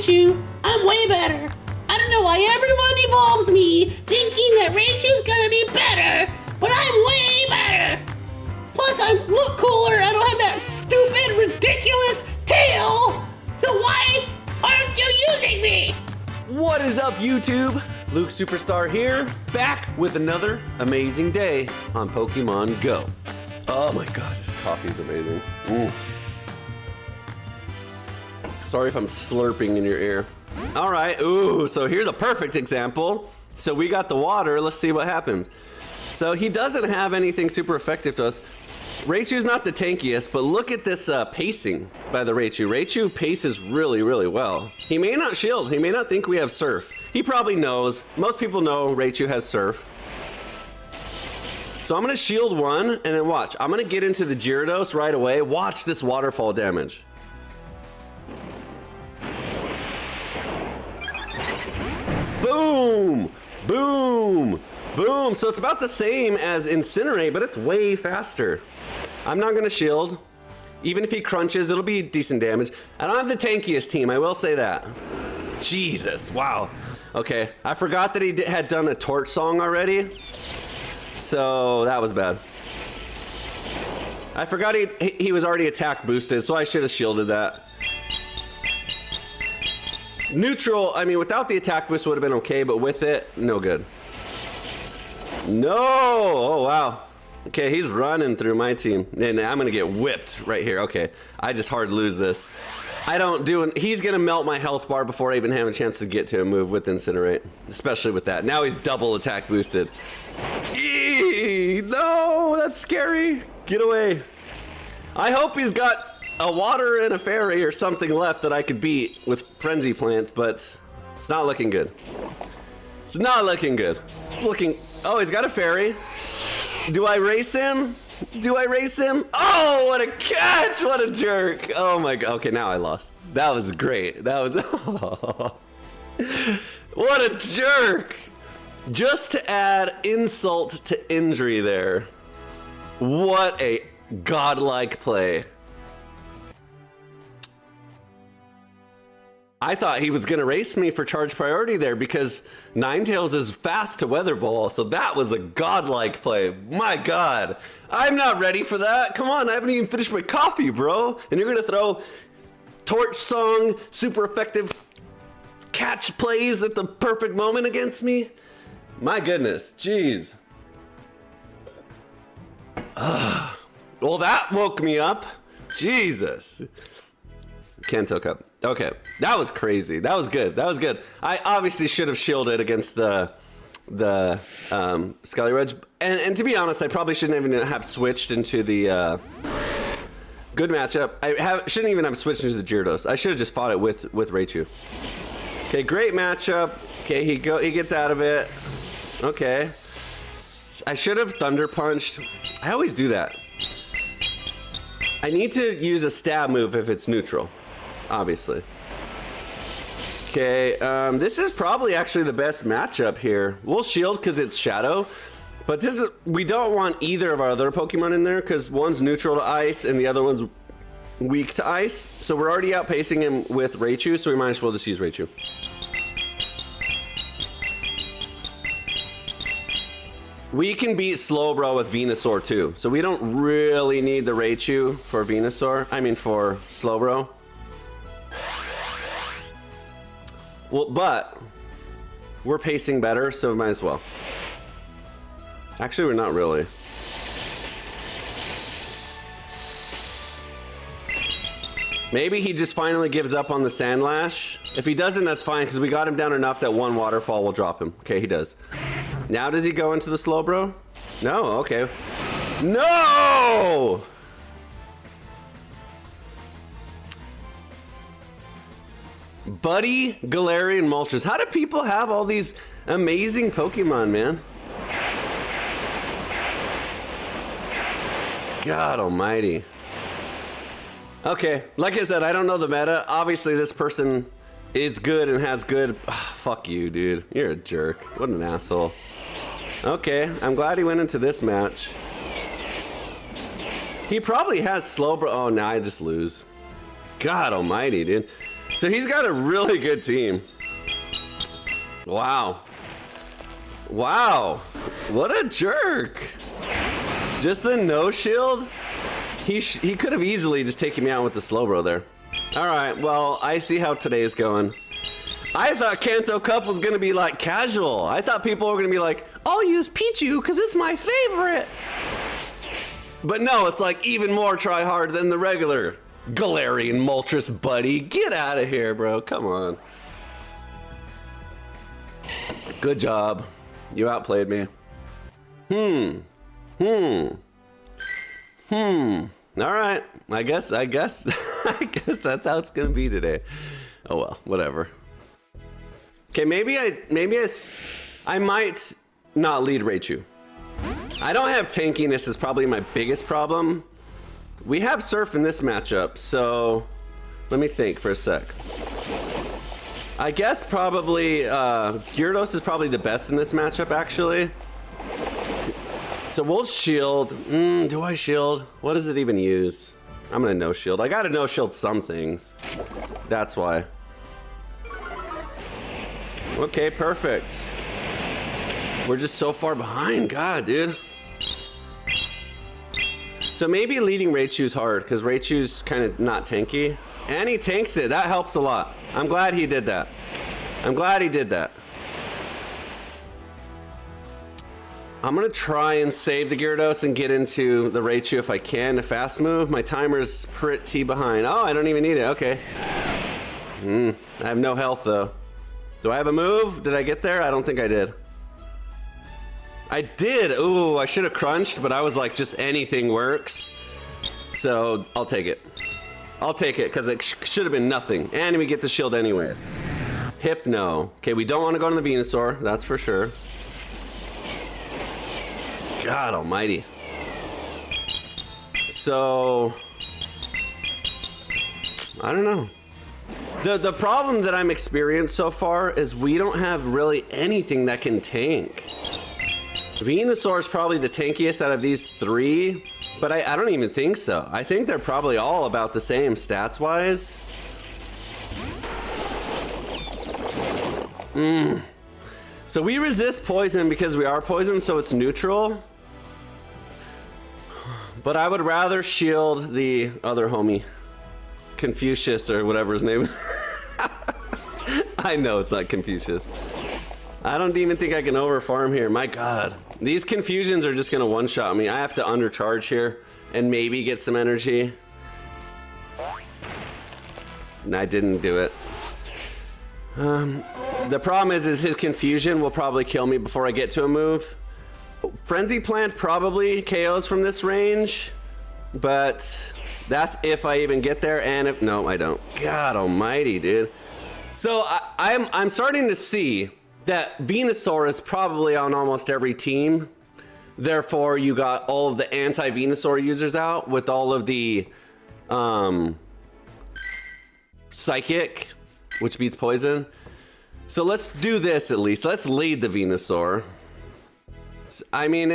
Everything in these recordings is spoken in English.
Raichu. I'm way better. I don't know why everyone evolves me thinking that Raichu's gonna be better, but I'm way better. Plus, I look cooler. I don't have that stupid, ridiculous tail. So why aren't you using me? What is up, YouTube? Luke Superstar here, back with another amazing day on Pokemon Go. Oh my god, this coffee's amazing. Sorry if I'm slurping in your ear. All right, ooh, so here's a perfect example. So we got the water, let's see what happens. So he doesn't have anything super effective to us. Raichu's not the tankiest, but look at this pacing by the Raichu. Raichu paces really, really well. He may not shield, he may not think we have Surf. He probably knows, most people know Raichu has Surf. So I'm gonna shield one, and then watch. I'm gonna get into the Gyarados right away. Watch this waterfall damage. Boom! Boom! Boom! So it's about the same as Incinerate, but it's way faster. I'm not gonna shield. Even if he crunches, it'll be decent damage. I don't have the tankiest team, I will say that. Jesus, wow. Okay, I forgot that he had done a Torch Song already. So that was bad. I forgot he was already attack boosted, so I should have shielded that. Neutral, I mean, without the attack boost would have been okay, but with it, no good. No! Oh, wow. Okay, he's running through my team. And I'm gonna get whipped right here. Okay, I just hard lose this. He's gonna melt my health bar before I even have a chance to get to a move with Incinerate. Especially with that. Now he's double attack boosted. Eee, no, that's scary. Get away. I hope he's got a water and a fairy or something left that I could beat with Frenzy Plant, but it's not looking good. It's not looking good. It's looking, oh, he's got a fairy. Do I race him? Do I race him? Oh, what a catch! What a jerk! Oh my god. Okay, now I lost. That was great. That was... Oh. What a jerk! Just to add insult to injury there. What a godlike play. I thought he was gonna race me for charge priority there because Ninetales is fast to Weather Ball, so that was a godlike play. My god, I'm not ready for that. Come on, I haven't even finished my coffee, bro. And you're gonna throw Torch Song, super effective catch plays at the perfect moment against me? My goodness, jeez. Well, that woke me up. Jesus. Kanto Cup. Okay, that was crazy. That was good. That was good. I obviously should have shielded against the Skelly and to be honest, I probably shouldn't even have switched into the good matchup. Shouldn't even have switched into the Gyarados. I should have just fought it with Raichu. Okay, great matchup. Okay, he gets out of it. Okay, I should have Thunder Punched. I always do that. I need to use a stab move if it's neutral. Obviously. Okay, this is probably actually the best matchup here. We'll shield because it's Shadow, but we don't want either of our other Pokemon in there because one's neutral to Ice and the other one's weak to Ice. So we're already outpacing him with Raichu, so we might as well just use Raichu. We can beat Slowbro with Venusaur too, so we don't really need the Raichu for Venusaur. I mean for Slowbro. Well, but we're pacing better, so might as well. Actually, we're not really. Maybe he just finally gives up on the Sandlash. If he doesn't, that's fine, because we got him down enough that one waterfall will drop him. Okay, he does. Now does he go into the Slowbro? No, okay. No! Buddy, Galarian, Moltres. How do people have all these amazing Pokemon, man? God almighty. Okay, like I said, I don't know the meta. Obviously, this person is good and has good... Oh, fuck you, dude. You're a jerk. What an asshole. Okay, I'm glad he went into this match. He probably has Slowbro. Oh, now I just lose. God almighty, dude. So he's got a really good team. Wow. Wow. What a jerk. Just the no shield? He could have easily just taken me out with the slow bro there. All right, well, I see how today's going. I thought Kanto Cup was gonna be like casual. I thought people were gonna be like, I'll use Pichu because it's my favorite. But no, it's like even more try hard than the regular Galarian Moltres buddy. Get out of here, bro. Come on. Good job. You outplayed me. All right. I guess I guess that's how it's gonna be today. Oh well, whatever. Okay, maybe I might not lead Raichu. I don't have tankiness is probably my biggest problem. We have Surf in this matchup, so let me think for a sec. I guess probably Gyarados is probably the best in this matchup actually. So we'll shield. Do I shield? What does it even use? I'm gonna no shield. I gotta no shield some things. That's why. Okay, perfect. We're just so far behind. God, dude. So maybe leading Raichu's hard because Raichu's kind of not tanky. And he tanks it. That helps a lot. I'm glad he did that. I'm glad he did that. I'm gonna try and save the Gyarados and get into the Raichu if I can. A fast move. My timer's pretty behind. Oh, I don't even need it. Okay. I have no health though. Do I have a move? Did I get there? I don't think I did. I did. Ooh, I should have crunched, but I was like, just anything works. So I'll take it. I'll take it because it should have been nothing. And we get the shield anyways. Hypno. Okay, we don't want to go to the Venusaur. That's for sure. God almighty. So I don't know. The problem that I'm experienced so far is we don't have really anything that can tank. Venusaur is probably the tankiest out of these three, but I don't even think so. I think they're probably all about the same stats wise. So we resist poison because we are poison, so it's neutral. But I would rather shield the other homie. Confucius or whatever his name is. I know it's not Confucius. I don't even think I can overfarm here. My God. These confusions are just going to one-shot me. I have to undercharge here and maybe get some energy. And I didn't do it. The problem is his confusion will probably kill me before I get to a move. Frenzy Plant probably KOs from this range, but that's if I even get there, and if no, I don't. God almighty, dude. So I'm starting to see that Venusaur is probably on almost every team. Therefore, you got all of the anti-Venusaur users out with all of the Psychic, which beats Poison. So let's do this at least. Let's lead the Venusaur. I mean,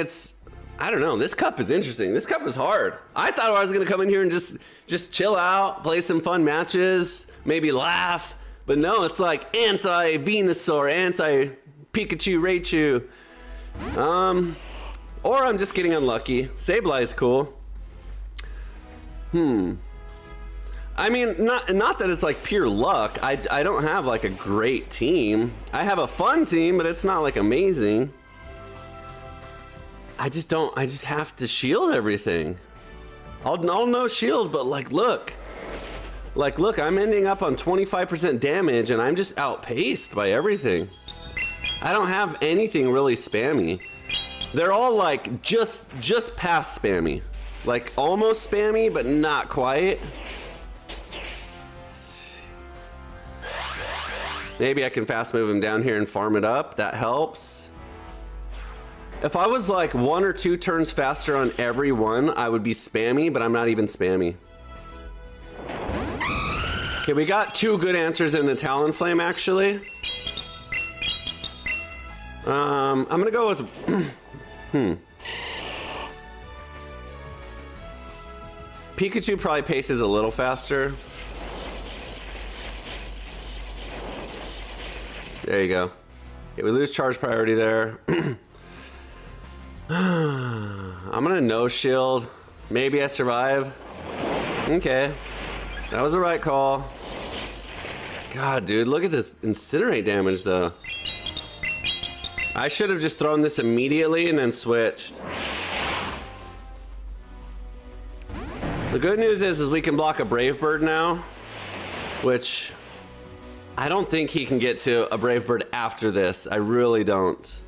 I don't know. This cup is interesting. This cup is hard. I thought I was gonna come in here and just chill out, play some fun matches, maybe laugh. But no, it's like anti-Venusaur, anti-Pikachu, Raichu. Or I'm just getting unlucky. Sableye is cool. I mean, not that it's like pure luck. I don't have like a great team. I have a fun team, but it's not like amazing. I just have to shield everything. I'll no shield, but like, look, I'm ending up on 25% damage and I'm just outpaced by everything. I don't have anything really spammy. They're all like just past spammy. Like almost spammy, but not quite. Maybe I can fast move him down here and farm it up. That helps. If I was like 1 or 2 turns faster on every one, I would be spammy, but I'm not even spammy. Okay, we got 2 good answers in the Talonflame, actually. I'm gonna go with... Pikachu probably paces a little faster. There you go. Okay, we lose charge priority there. I'm gonna no shield. Maybe I survive. Okay. That was the right call. God, dude, look at this incinerate damage, though. I should have just thrown this immediately and then switched. The good news is we can block a Brave Bird now, which I don't think he can get to a Brave Bird after this. I really don't.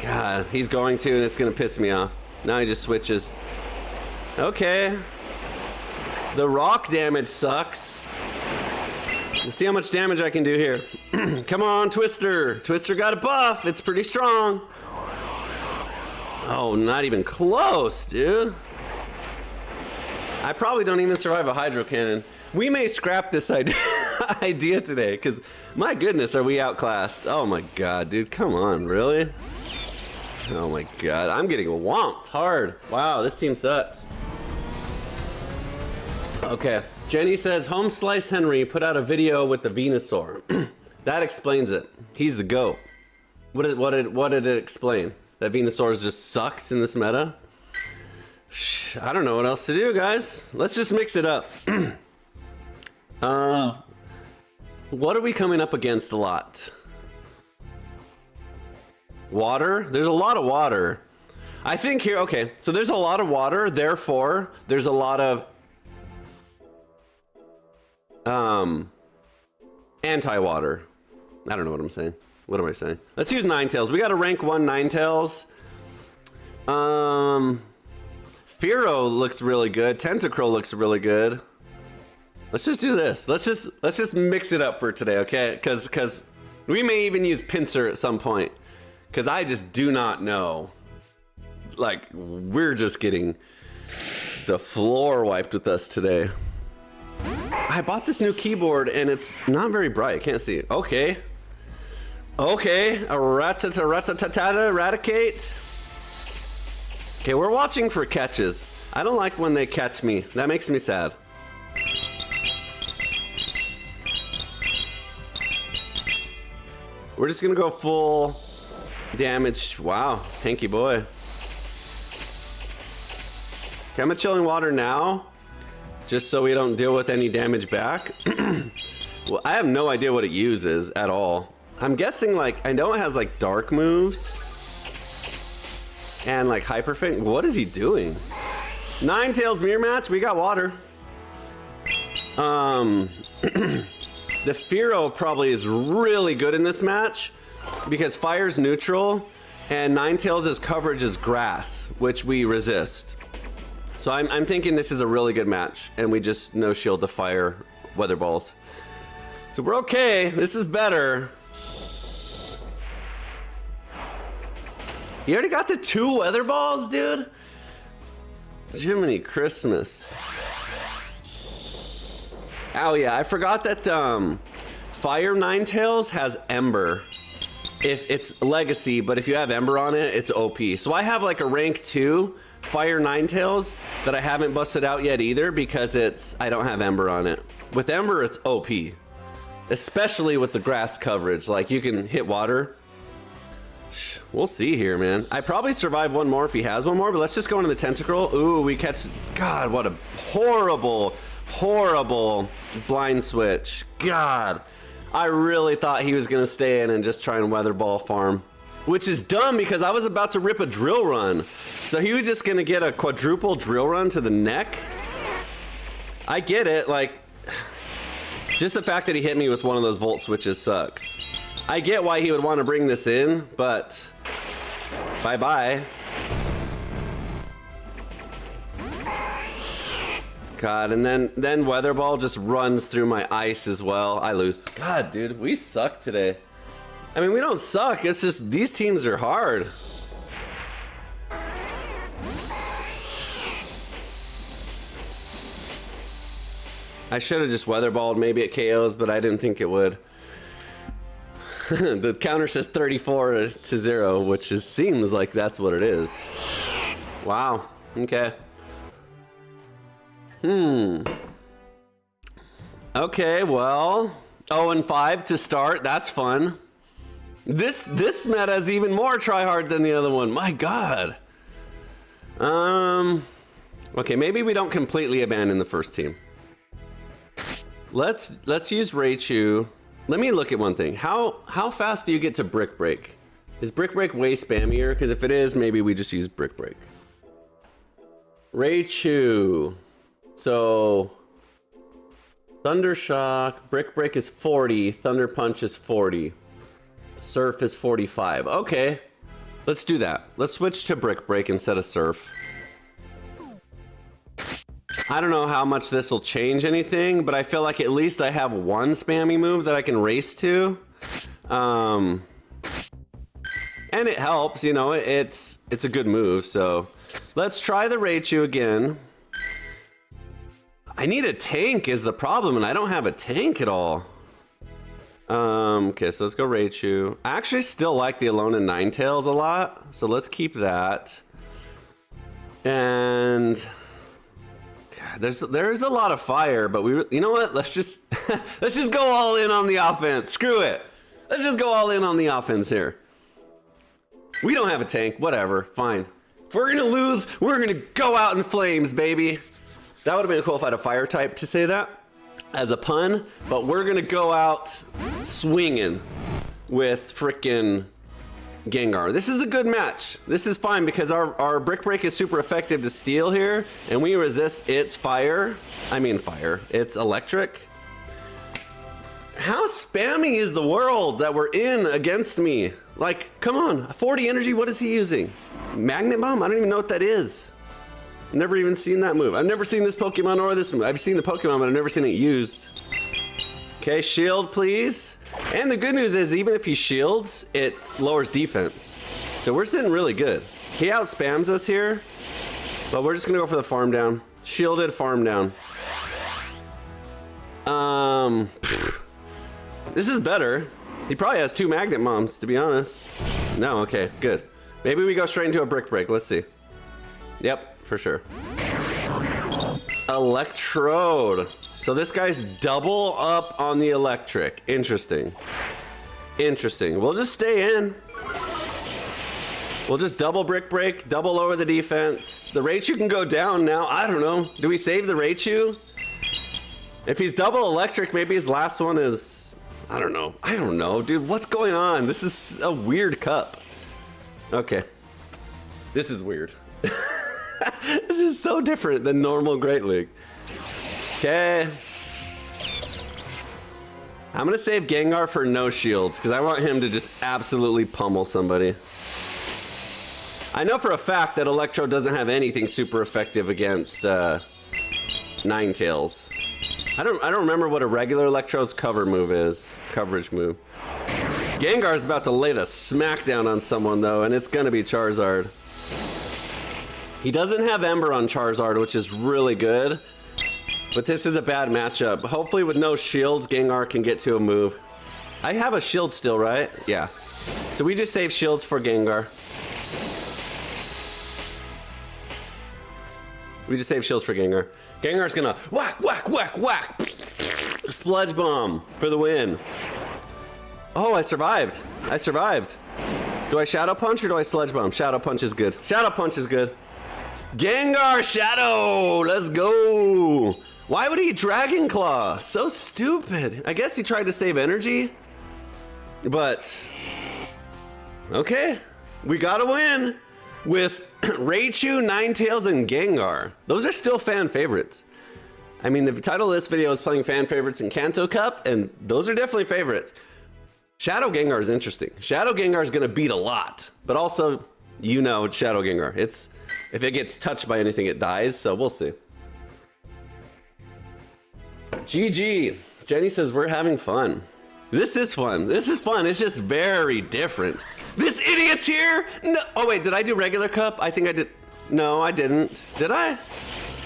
God, he's going to, and it's gonna piss me off. Now he just switches. Okay. The rock damage sucks. Let's see how much damage I can do here. Come on, Twister. Twister got a buff. It's pretty strong. Oh, not even close, dude. I probably don't even survive a hydro cannon. We may scrap this idea today, because my goodness, are we outclassed? Oh my god, dude, come on, really? Oh my god, I'm getting whomped hard. Wow, this team sucks. Okay, Jenny says, Home Slice Henry put out a video with the Venusaur. That explains it. He's the GOAT. What did it explain? That Venusaur just sucks in this meta? I don't know what else to do, guys. Let's just mix it up. What are we coming up against a lot? Water? There's a lot of water. I think here, okay, so there's a lot of water, therefore, there's a lot of anti-water. I don't know what I'm saying. What am I saying? Let's use Ninetales. We got a rank 1 Ninetales. Fearow looks really good. Tentacruel looks really good. Let's just do this. Let's just mix it up for today, okay? Because we may even use Pincer at some point. Because I just do not know. Like, we're just getting the floor wiped with us today. I bought this new keyboard and it's not very bright. I can't see it. Okay. Okay. Eradicate. Okay, we're watching for catches. I don't like when they catch me. That makes me sad. We're just gonna go full damage. Wow, tanky boy. Okay, I'm at chilling water now, just so we don't deal with any damage back. Well, I have no idea what it uses at all. I'm guessing, like, I know it has like dark moves and like hyper feint. What is he doing? Ninetales mirror match. We got water. The Fearow probably is really good in this match because fire's neutral and Ninetales' coverage is grass, which we resist. So I'm thinking this is a really good match and we just no shield the fire weather balls. So we're okay. This is better. You already got the 2 weather balls, dude? Jiminy Christmas. Oh yeah, I forgot that Fire Ninetales has Ember. If it's Legacy, but if you have Ember on it, it's OP. So I have like a rank 2 Fire Ninetales that I haven't busted out yet either because I don't have Ember on it. With Ember, it's OP. Especially with the grass coverage, like you can hit water. We'll see here, man. I probably survive one more if he has one more, but let's just go into the Tentacruel. Ooh, we catch, God, what a horrible, horrible blind switch. God, I really thought he was gonna stay in and just try and weather ball farm, which is dumb because I was about to rip a drill run. So he was just gonna get a quadruple drill run to the neck. I get it, like, just the fact that he hit me with one of those volt switches sucks. I get why he would want to bring this in, but bye-bye. God, and then Weather Ball just runs through my ice as well. I lose. God, dude, we suck today. I mean, we don't suck. It's just these teams are hard. I should have just Weather Balled. Maybe it KOs, but I didn't think it would. The counter says 34-0, which just seems like that's what it is. Wow. Okay. Okay, well, Oh, and 5 to start. That's fun. This meta is even more tryhard than the other one. My God. Okay, maybe we don't completely abandon the first team. Let's use Raichu. Let me look at one thing. How fast do you get to Brick Break? Is Brick Break way spammier? Because if it is, maybe we just use Brick Break. Raichu. So Thunder Shock, Brick Break is 40, Thunder Punch is 40, Surf is 45. Okay, let's do that. Let's switch to Brick Break instead of Surf. I don't know how much this will change anything, but I feel like at least I have one spammy move that I can race to. And it helps, you know, it's a good move, so let's try the Raichu again. I need a tank is the problem, and I don't have a tank at all. Okay, so let's go Raichu. I actually still like the Alone and Ninetales a lot, so let's keep that. And God, there's a lot of fire, but you know what? Let's just let's just go all in on the offense. Screw it. Let's just go all in on the offense here. We don't have a tank, whatever, fine. If we're gonna lose, we're gonna go out in flames, baby. That would have been cool if I had a fire type to say that as a pun, but we're gonna go out swinging with frickin' Gengar. This is a good match. This is fine because our Brick Break is super effective to steal here, and we resist its fire. I mean fire, it's electric. How spammy is the world that we're in against me? Like, come on, 40 energy, what is he using? Magnet Bomb? I don't even know what that is. Never even seen that move. I've never seen this Pokemon or this move. I've seen the Pokemon, but I've never seen it used. Okay, shield, please. And the good news is, even if he shields, it lowers defense. So we're sitting really good. He outspams us here, but we're just gonna go for the farm down. Shielded farm down. This is better. He probably has 2 Magnet Moms, to be honest. No, okay, good. Maybe we go straight into a Brick Break. Let's see. Yep, for sure. Electrode. So this guy's double up on the electric. Interesting. Interesting. We'll just stay in. We'll just double Brick Break, double lower the defense. The Raichu can go down now. I don't know. Do we save the Raichu? If he's double electric, maybe his last one is... I don't know. I don't know, dude. What's going on? This is a weird cup. Okay. This is weird. This is so different than normal Great League. Okay. I'm gonna save Gengar for no shields because I want him to just absolutely pummel somebody. I know for a fact that Electro doesn't have anything super effective against Ninetales. I don't remember what a regular Electrode's coverage move is. Gengar's about to lay the smackdown on someone though, and it's gonna be Charizard. He doesn't have Ember on Charizard, which is really good, but this is a bad matchup. Hopefully with no shields, Gengar can get to a move. I have a shield still, right? Yeah. So we just save shields for Gengar. We just save shields for Gengar. Gengar's gonna whack, whack, whack, whack. Sludge Bomb for the win. Oh, I survived. I survived. Do I Shadow Punch or do I Sludge Bomb? Shadow Punch is good. Shadow Punch is good. Gengar Shadow, let's go. Why would he Dragon Claw? So stupid. I guess he tried to save energy, but okay. We got to win with Raichu, Ninetales, and Gengar. Those are still fan favorites. I mean, the title of this video is playing fan favorites in Kanto Cup, and those are definitely favorites. Shadow Gengar is interesting. Shadow Gengar is going to beat a lot, but also, you know, Shadow Gengar. If it gets touched by anything, it dies, so we'll see. GG. Jenny says, we're having fun. This is fun. This is fun. It's just very different. This idiot's here? No. Oh, wait, did I do regular cup? I think I did. No, I didn't. Did I?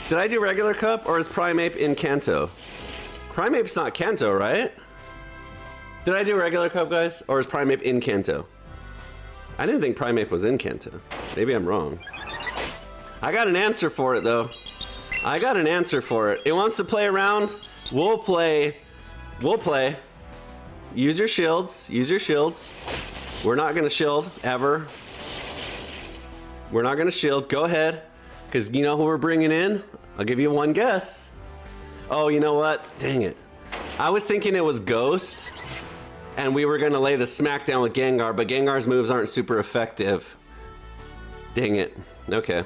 Did I do regular cup, or is Primeape in Kanto? Primeape's not Kanto, right? Did I do regular cup, guys? Or is Primeape in Kanto? I didn't think Primeape was in Kanto. Maybe I'm wrong. I got an answer for it, though. I got an answer for it. It wants to play around. We'll play. We'll play. Use your shields. Use your shields. We're not gonna shield, ever. We're not gonna shield. Go ahead. Because you know who we're bringing in? I'll give you one guess. Oh, you know what? Dang it. I was thinking it was Ghost. And we were gonna lay the smackdown with Gengar, but Gengar's moves aren't super effective. Dang it. Okay.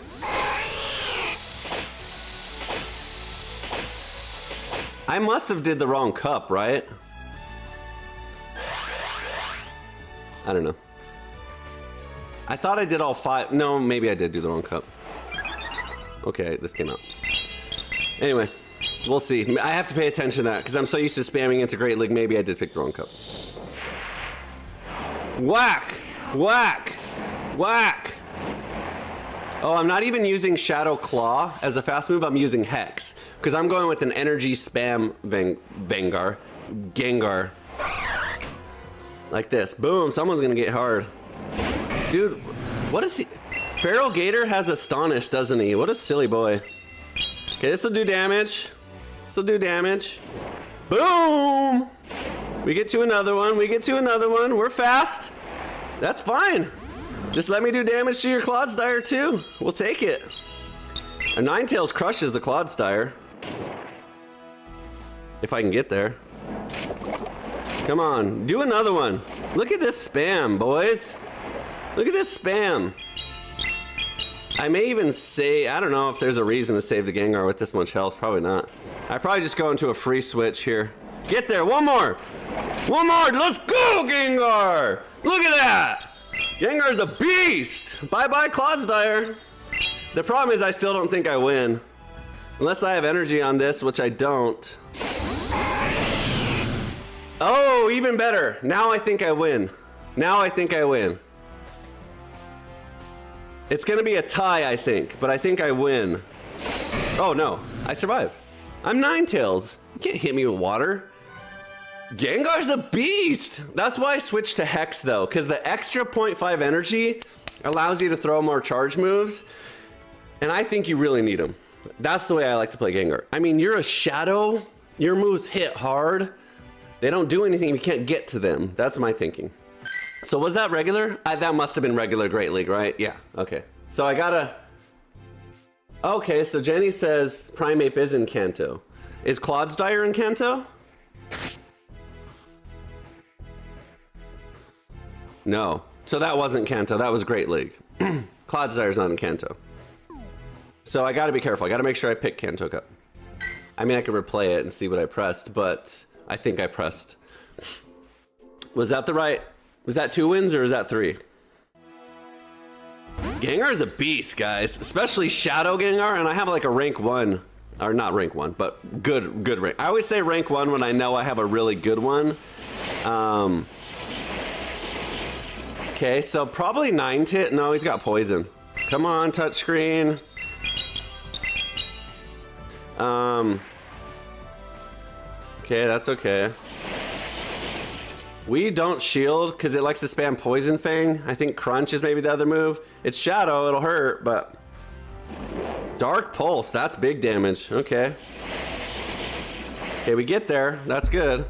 I must have did the wrong cup, right? I don't know. I thought I did all 5. No, maybe I did do the wrong cup. Okay, this came out. Anyway, we'll see. I have to pay attention to that because I'm so used to spamming into Great League. Maybe I did pick the wrong cup. Whack! Whack! Whack! Oh, I'm not even using Shadow Claw as a fast move. I'm using Hex because I'm going with an energy spam Gengar. Like this. Boom, someone's gonna get hard. Dude, what is he? Feral Gator has Astonish, doesn't he? What a silly boy. Okay, this will do damage. This will do damage. Boom! We get to another one. We get to another one. We're fast. That's fine. Just let me do damage to your Clodsire too. We'll take it. A Ninetales crushes the Clodsire. If I can get there. Come on, do another one. Look at this spam, boys. Look at this spam. I may even say, I don't know if there's a reason to save the Gengar with this much health. Probably not. I probably just go into a free switch here. Get there, one more. One more, let's go, Gengar. Look at that. Gengar's a beast. Bye-bye, Clodsire. The problem is I still don't think I win. Unless I have energy on this, which I don't. Oh, even better. Now I think I win. Now I think I win. It's gonna be a tie, I think, but I think I win. Oh no, I survive. I'm Ninetales. You can't hit me with water. Gengar's a beast. That's why I switched to Hex though, because the extra 0.5 energy allows you to throw more charge moves, and I think you really need them. That's the way I like to play Gengar. I mean, you're a Shadow. Your moves hit hard. They don't do anything if you can't get to them. That's my thinking. So was that regular? That must have been regular Great League, right? Yeah, okay. So I gotta... Okay, so Jenny says Primeape is in Kanto. Is Clodsire in Kanto? No. So that wasn't Kanto, that was Great League. Clodsire's not in Kanto. So I gotta be careful. I gotta make sure I pick Kanto Cup. I mean, I could replay it and see what I pressed, but I think I pressed. Was that the right... Was that 2 wins or is that 3? Gengar is a beast, guys. Especially Shadow Gengar, and I have like a rank 1. Or not rank 1, but good rank. I always say rank 1 when I know I have a really good one. Okay, so probably Ninetales. No, he's got poison. Come on, touchscreen. Okay, that's okay. We don't shield because it likes to spam Poison Fang. I think Crunch is maybe the other move. It's Shadow, it'll hurt, but... Dark Pulse, that's big damage. Okay. Okay, we get there. That's good.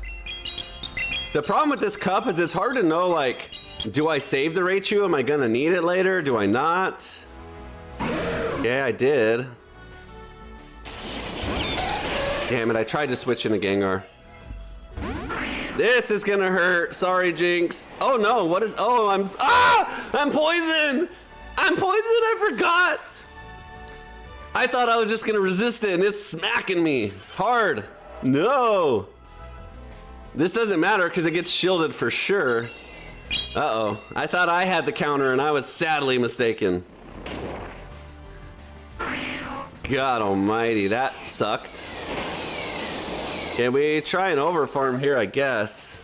The problem with this cup is it's hard to know, like, do I save the Raichu? Am I gonna need it later? Do I not? Yeah, I did. Damn it, I tried to switch into Gengar. This is gonna hurt. Sorry, Jinx. Oh no, what is... Oh, I'm poisoned! I'm poisoned, I forgot! I thought I was just gonna resist it and it's smacking me hard. No! This doesn't matter because it gets shielded for sure. Uh-oh. I thought I had the counter and I was sadly mistaken. God almighty, that sucked. Can we try and overfarm here, I guess?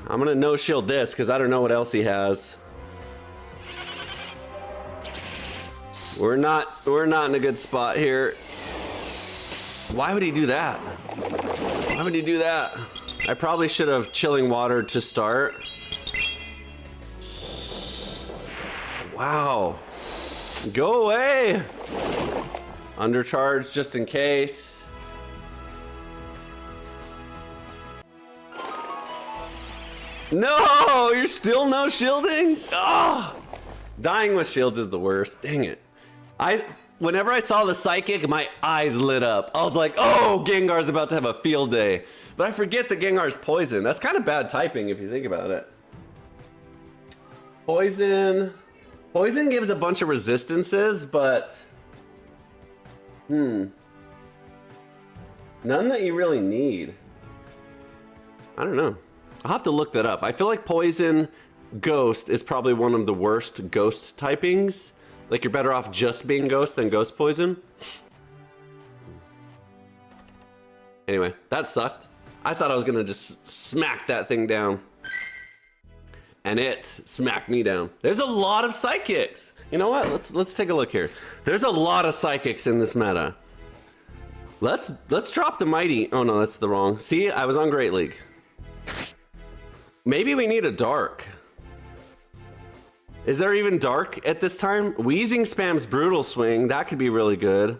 I'm gonna no shield this because I don't know what else he has. We're not in a good spot here. Why would he do that? Why would he do that? I probably should have Chilling Water to start. Wow. Go away. Undercharge just in case. No, you're still no shielding? Oh, dying with shields is the worst. Dang it. Whenever I saw the psychic, my eyes lit up. I was like, oh, Gengar's about to have a field day. But I forget that Gengar's poison. That's kind of bad typing if you think about it. Poison. Poison gives a bunch of resistances, but... none that you really need. I don't know. I'll have to look that up. I feel like Poison Ghost is probably one of the worst ghost typings. Like, you're better off just being Ghost than Ghost Poison. Anyway, that sucked. I thought I was gonna just smack that thing down. And it smacked me down. There's a lot of psychics. You know what? Let's take a look here. There's a lot of psychics in this meta. Let's drop the mighty. Oh no, that's the wrong. See, I was on Great League. Maybe we need a dark. Is there even dark at this time? Weezing spams Brutal Swing. That could be really good.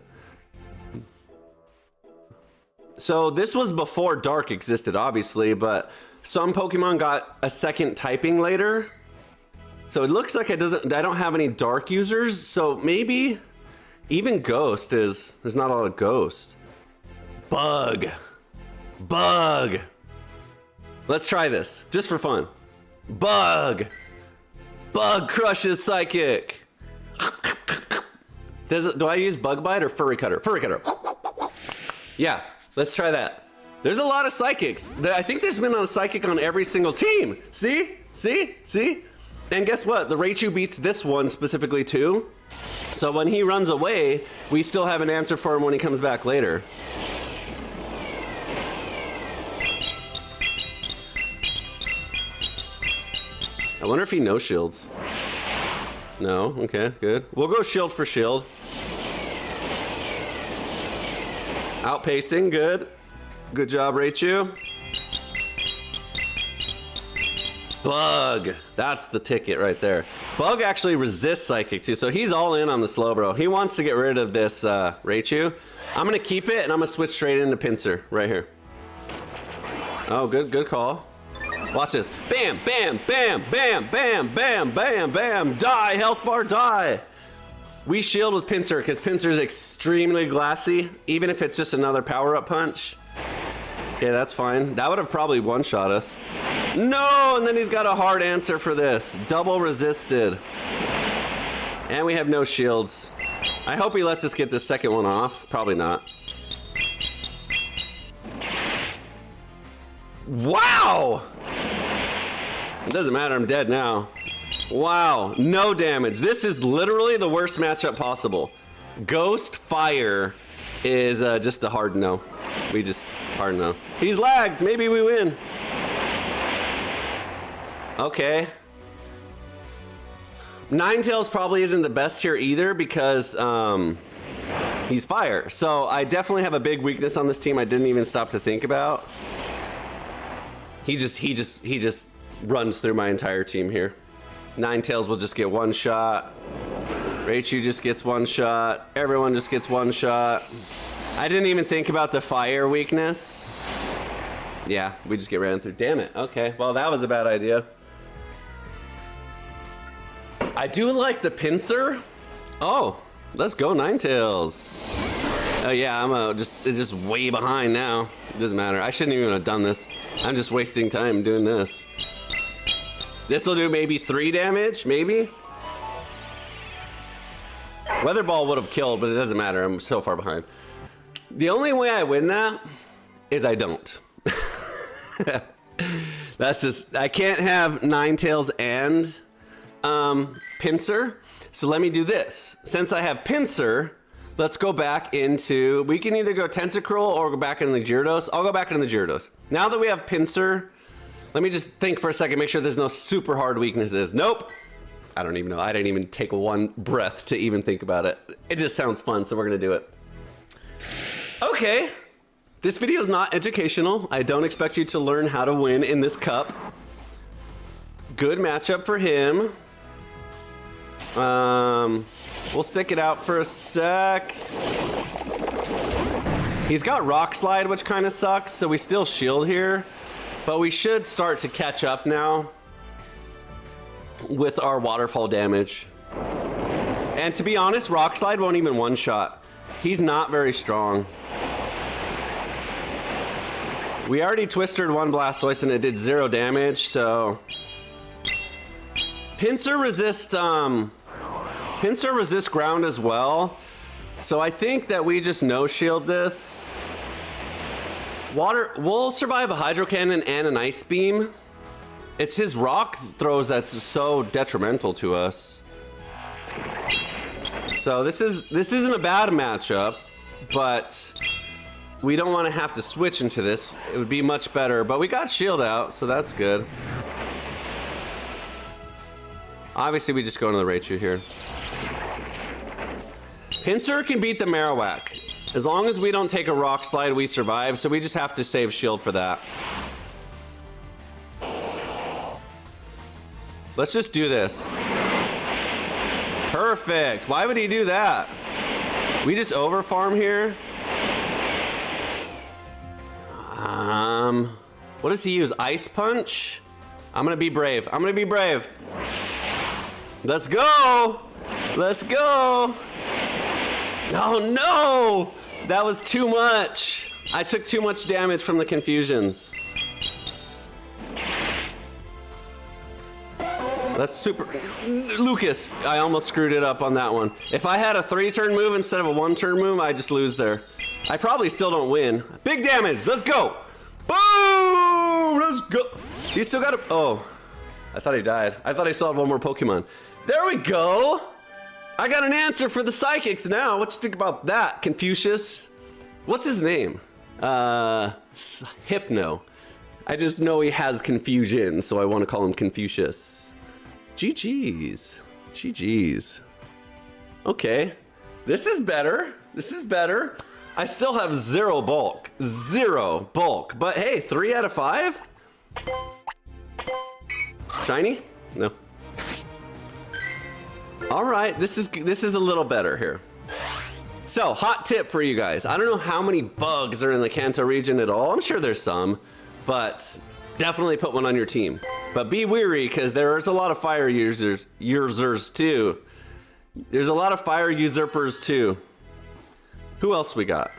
So this was before dark existed, obviously, but some Pokemon got a second typing later. So it looks like I don't have any dark users. So maybe even Ghost is, there's not a lot of Ghost. Bug. Let's try this just for fun. Bug crushes Psychic. Do I use Bug Bite or Furry Cutter? Furry Cutter. Yeah, let's try that. There's a lot of Psychics. I think there's been a Psychic on every single team. See? And guess what? The Raichu beats this one specifically too. So when he runs away, we still have an answer for him when he comes back later. I wonder if he no shields. No, okay, good. We'll go shield for shield. Outpacing, good. Good job, Raichu. Bug, that's the ticket right there. Bug actually resists Psychic too, so he's all in on the Slowbro. He wants to get rid of this Raichu. I'm gonna keep it and I'm gonna switch straight into Pinsir right here. Oh, good call. Watch this. Bam, bam, bam, bam, bam, bam, bam, bam. Die, health bar, die. We shield with Pinsir because Pinsir is extremely glassy, even if it's just another power-up punch. Okay, that's fine. That would have probably one-shot us. No, and then he's got a hard answer for this. Double resisted. And we have no shields. I hope he lets us get this second one off. Probably not. Wow! It doesn't matter, I'm dead now. Wow, no damage. This is literally the worst matchup possible. Ghost Fire is just a hard no. Hard no. He's lagged, maybe we win. Okay. Ninetales probably isn't the best here either because he's fire. So I definitely have a big weakness on this team I didn't even stop to think about. He just runs through my entire team here. Ninetales will just get one shot. Raichu just gets one shot. Everyone just gets one shot. I didn't even think about the fire weakness. Yeah, we just get ran through. Damn it. Okay, well that was a bad idea. I do like the Pinsir. Oh, let's go Ninetales. Oh yeah, I'm just way behind now. It doesn't matter. I shouldn't even have done this. I'm just wasting time doing this. This will do maybe 3 damage, maybe? Weather Ball would have killed, but it doesn't matter. I'm so far behind. The only way I win that is I don't. That's just, I can't have Ninetales and Pinsir. So let me do this. Since I have Pinsir, let's go back into, we can either go Tentacruel or go back into the Gyarados. I'll go back into the Gyarados. Now that we have Pinsir, let me just think for a second, make sure there's no super hard weaknesses. Nope. I don't even know. I didn't even take one breath to even think about it. It just sounds fun, so we're gonna do it. Okay. This video is not educational. I don't expect you to learn how to win in this cup. Good matchup for him. We'll stick it out for a sec. He's got Rock Slide, which kind of sucks, so we still shield here. But we should start to catch up now with our waterfall damage. And to be honest, Rock Slide won't even one-shot. He's not very strong. We already twisted one Blastoise and it did 0 damage, so... Pinsir resists ground as well. So I think that we just no-shield this. We'll survive a Hydro Cannon and an Ice Beam. It's his rock throws that's so detrimental to us. So this isn't a bad matchup, but we don't want to have to switch into this. It would be much better, but we got shield out, so that's good. Obviously, we just go into the Raichu here. Pinsir can beat the Marowak. As long as we don't take a Rock Slide, we survive, so we just have to save shield for that. Let's just do this. Perfect. Why would he do that? We just overfarm here. What does he use? Ice Punch? I'm gonna be brave. I'm gonna be brave. Let's go! Let's go! Oh no! That was too much. I took too much damage from the confusions. That's super... Lucas, I almost screwed it up on that one. If I had a 3-turn move instead of a 1-turn move, I just lose there. I probably still don't win. Big damage, let's go! Boom! Let's go! He still got a... Oh, I thought he died. I thought I still had one more Pokemon. There we go! I got an answer for the Psychics now. What you think about that, Confucius? What's his name? Hypno. I just know he has confusion, so I want to call him Confucius. GG's. GG's. Okay. This is better. This is better. I still have 0 bulk. 0 bulk. But hey, 3 out of 5? Shiny? No. All right, this is a little better here. So, hot tip for you guys. I don't know how many bugs are in the Kanto region at all. I'm sure there's some, but definitely put one on your team. But be wary, because there's a lot of fire users too. There's a lot of fire usurpers too. Who else we got?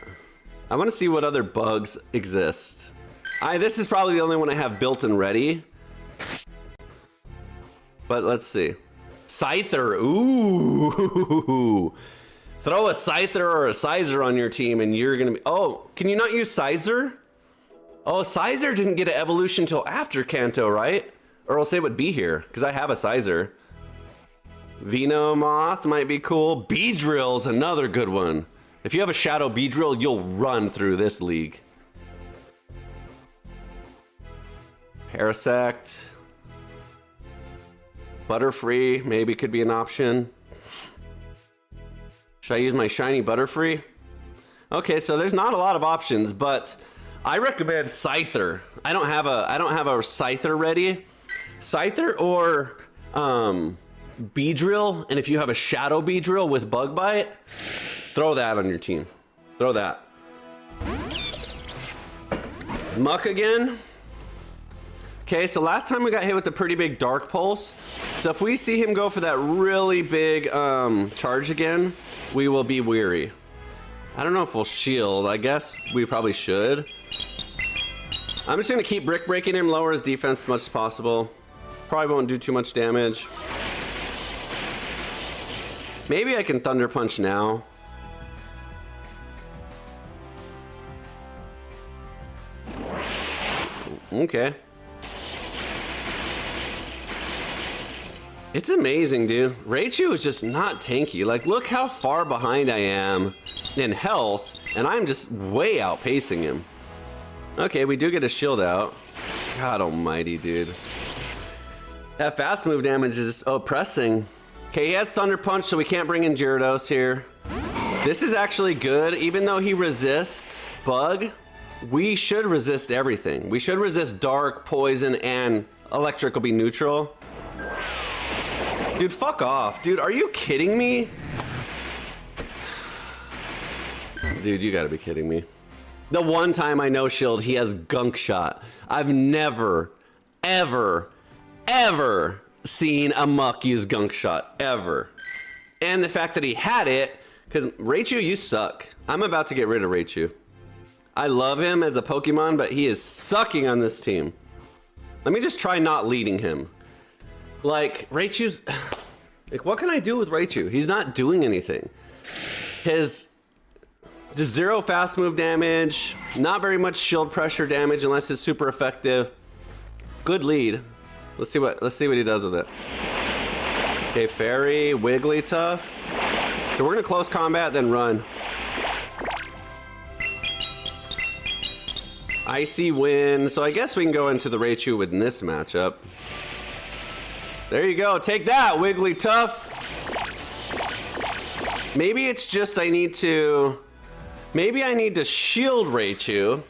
I want to see what other bugs exist. This is probably the only one I have built and ready. But let's see. Scyther, ooh. Throw a Scyther or a Sizer on your team and you're gonna be, oh, can you not use Sizer? Oh, Sizer didn't get an evolution until after Kanto, right? Or else it would be here, because I have a Sizer. Venomoth might be cool. Beedrill's another good one. If you have a Shadow Beedrill, you'll run through this league. Parasect. Butterfree maybe could be an option. Should I use my shiny Butterfree? Okay, so there's not a lot of options, but I recommend Scyther. I don't have a Scyther ready. Scyther or Beedrill, and if you have a Shadow Beedrill with Bug Bite, throw that on your team. Throw that. Muck again. Okay, so last time we got hit with a pretty big Dark Pulse. So if we see him go for that really big charge again, we will be weary. I don't know if we'll shield. I guess we probably should. I'm just gonna keep brick breaking him, lower his defense as much as possible. Probably won't do too much damage. Maybe I can Thunder Punch now. Okay. It's amazing, dude. Raichu is just not tanky. Like, look how far behind I am in health, and I'm just way outpacing him. Okay, we do get a shield out. God almighty, dude. That fast move damage is oppressing. Okay, he has Thunder Punch, so we can't bring in Gyarados here. This is actually good. Even though he resists Bug, we should resist everything. We should resist Dark, Poison, and Electric will be neutral. Dude, fuck off. Dude, are you kidding me? Dude, you gotta be kidding me. The one time I no shield, he has gunk shot. I've never, ever, ever seen a muck use gunk shot, ever. And the fact that he had it, because Raichu, you suck. I'm about to get rid of Raichu. I love him as a Pokemon, but he is sucking on this team. Let me just try not leading him. Like, Raichu's... Like, what can I do with Raichu? He's not doing anything. His... Just 0 fast move damage, not very much shield pressure damage unless it's super effective. Good lead. Let's see what he does with it. Okay, Fairy, Wigglytuff. So we're gonna close combat, then run. Icy Wind. So I guess we can go into the Raichu with this matchup. There you go. Take that, Wigglytuff. Maybe it's just Maybe I need to shield Raichu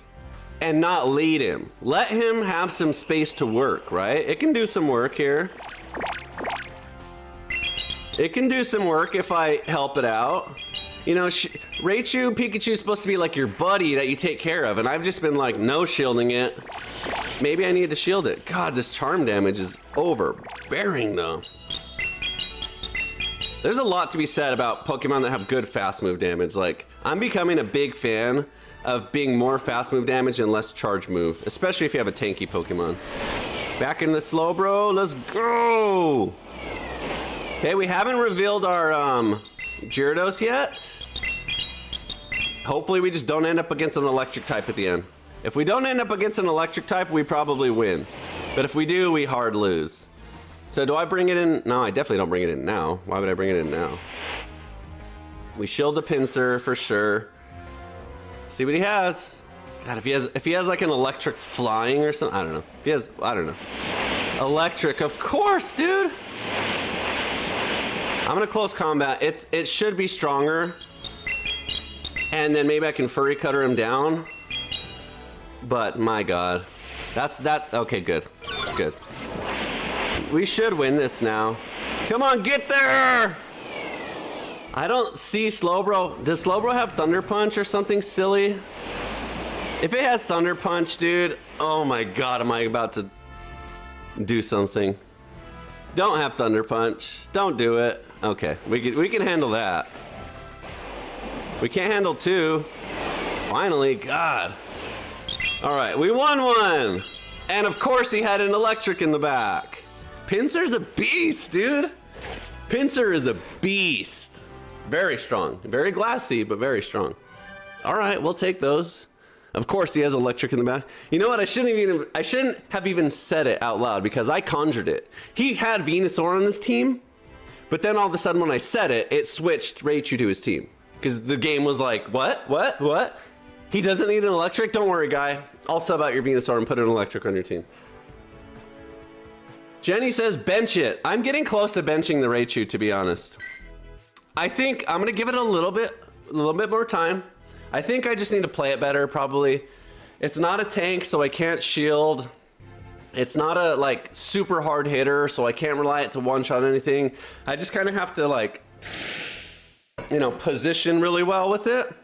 and not lead him. Let him have some space to work, right? It can do some work here. It can do some work if I help it out. You know, Raichu, Pikachu is supposed to be like your buddy that you take care of, and I've just been like no shielding it. Maybe I need to shield it. God, this charm damage is overbearing though. There's a lot to be said about Pokemon that have good fast move damage. Like, I'm becoming a big fan of being more fast move damage and less charge move, especially if you have a tanky Pokemon. Back in the Slowbro, let's go! Okay, we haven't revealed our Gyarados yet. Hopefully we just don't end up against an electric type at the end. If we don't end up against an electric type, we probably win. But if we do, we hard lose. So do I bring it in? No, I definitely don't bring it in now. Why would I bring it in now? We shield the Pinsir for sure. See what he has. God, if he has like an electric flying or something, I don't know. If he has, I don't know. Electric, of course, dude. I'm gonna close combat. It should be stronger. And then maybe I can Furry Cutter him down. But my God. Okay, good. Good. We should win this now. Come on, get there! I don't see Slowbro. Does Slowbro have Thunder Punch or something silly? If it has Thunder Punch, dude, oh my God, am I about to do something? Don't have Thunder Punch. Don't do it. Okay, we can handle that. We can't handle 2. Finally, God. All right, we won 1. And of course he had an electric in the back. Pinsir's a beast, dude. Pinsir is a beast. Very strong. Very glassy, but very strong. All right, we'll take those. Of course he has electric in the back. You know what? I shouldn't have even said it out loud because I conjured it. He had Venusaur on his team, but then all of a sudden when I said it, it switched Raichu to his team. Because the game was like, what? He doesn't need an electric? Don't worry, guy. I'll sub out your Venusaur and put an electric on your team. Jenny says bench it. I'm getting close to benching the Raichu, to be honest. I think I'm gonna give it a little bit more time. I think I just need to play it better, probably. It's not a tank, so I can't shield. It's not a like super hard hitter, so I can't rely it to one-shot anything. I just kind of have to like, you know, position really well with it.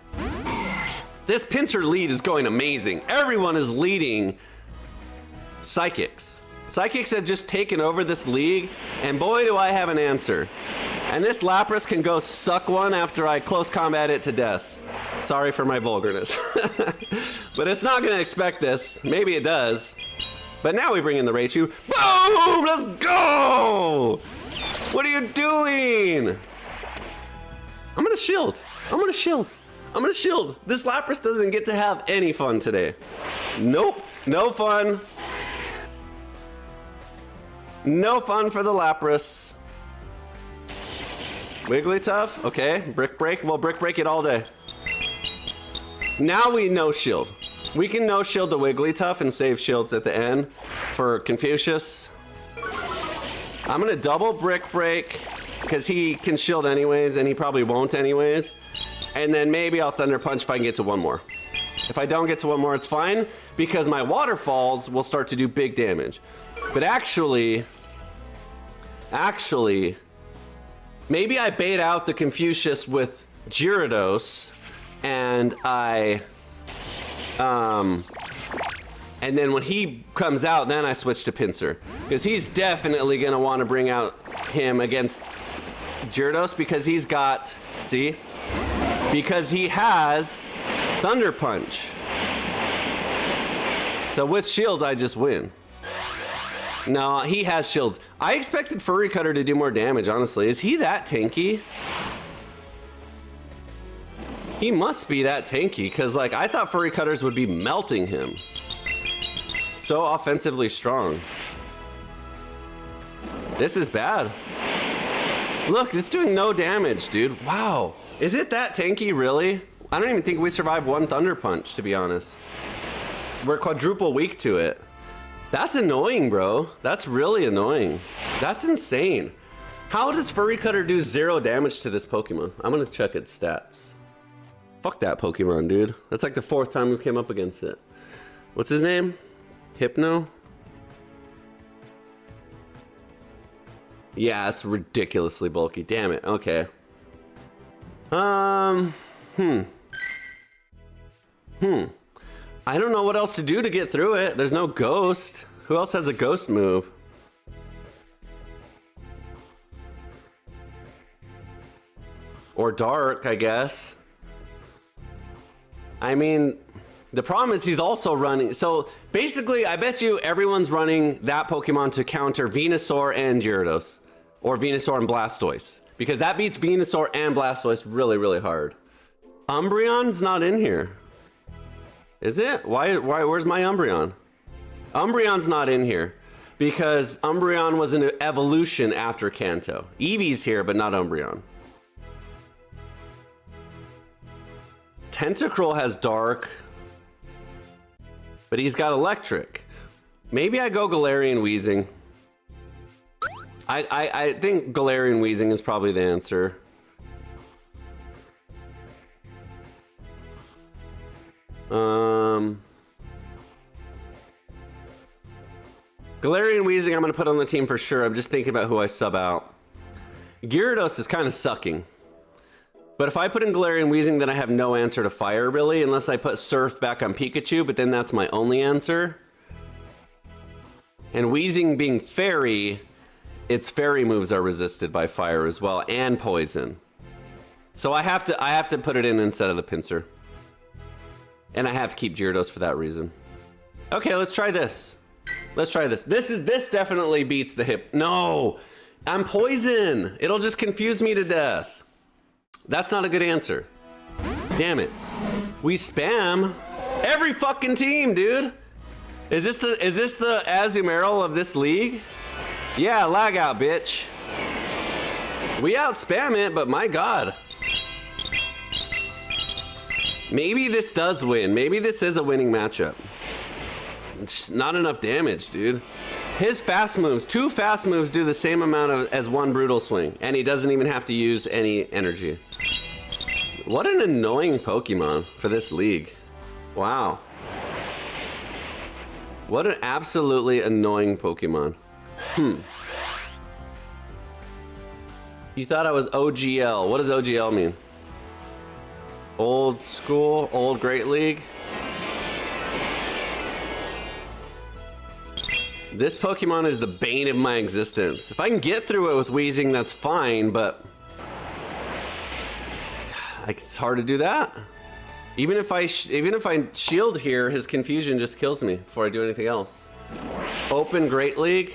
This Pinsir lead is going amazing. Everyone is leading Psychics. Psychics have just taken over this league, and boy do I have an answer. And this Lapras can go suck one after I close combat it to death. Sorry for my vulgarness. But it's not gonna expect this. Maybe it does. But now we bring in the Raichu. Boom! Let's go! What are you doing? I'm gonna shield. This Lapras doesn't get to have any fun today. Nope, no fun. No fun for the Lapras. Wigglytuff, okay. Brick Break, we'll Brick Break it all day. Now we no shield. We can no shield the Wigglytuff and save shields at the end for Confucius. I'm gonna double Brick Break because he can shield anyways and he probably won't anyways. And then maybe I'll Thunder Punch if I can get to 1 more. If I don't get to 1 more, it's fine because my waterfalls will start to do big damage. But actually, maybe I bait out the Confucius with Gyarados and I And then when he comes out, then I switch to Pinsir. Because he's definitely going to want to bring out him against Gyarados because he's got, see? Because he has Thunder Punch. So with shields, I just win. No, he has shields. I expected Furry Cutter to do more damage, honestly. Is he that tanky? He must be that tanky, because like I thought Furry Cutters would be melting him. So offensively strong. This is bad. Look, it's doing no damage, dude. Wow. Is it that tanky, really? I don't even think we survived one Thunder Punch, to be honest. We're quadruple weak to it. That's annoying, bro. That's really annoying. That's insane. How does Furry Cutter do 0 damage to this Pokemon? I'm gonna check its stats. Fuck that Pokemon, dude. That's like the 4th time we've came up against it. What's his name? Hypno? Yeah, it's ridiculously bulky. Damn it. Okay. I don't know what else to do to get through it. There's no ghost. Who else has a ghost move? Or dark, I guess. I mean, the problem is he's also running. So basically, I bet you everyone's running that Pokemon to counter Venusaur and Gyarados. Or Venusaur and Blastoise. Because that beats Venusaur and Blastoise really, really hard. Umbreon's not in here. Is it? Why, where's my Umbreon? Umbreon's not in here. Because Umbreon was an evolution after Kanto. Eevee's here, but not Umbreon. Tentacruel has dark. But he's got electric. Maybe I go Galarian Weezing. I think Galarian Weezing is probably the answer. Galarian Weezing I'm gonna put on the team for sure. I'm just thinking about who I sub out. Gyarados is kind of sucking. But if I put in Galarian Weezing, then I have no answer to fire, really, unless I put Surf back on Pikachu, but then that's my only answer. And Weezing being fairy, its fairy moves are resisted by fire as well, and poison. So I have to put it in instead of the Pinsir. And I have to keep Gyarados for that reason. Okay, let's try this. Let's try this. This definitely beats the hip. No, I'm poison. It'll just confuse me to death. That's not a good answer. Damn it. We spam every fucking team, dude. Is this the Azumarill of this league? Yeah, lag out, bitch. We out spam it, but my god. Maybe this does win. Maybe this is a winning matchup. It's not enough damage, dude. His fast moves, 2 fast moves do the same amount as 1 brutal swing, and he doesn't even have to use any energy. What an annoying Pokemon for this league. Wow. What an absolutely annoying Pokemon. You thought I was OGL. What does OGL mean? Old school, old Great League? This Pokemon is the bane of my existence. If I can get through it with Weezing, that's fine, but it's hard to do that. Even if I shield here, his confusion just kills me before I do anything else. Open Great League?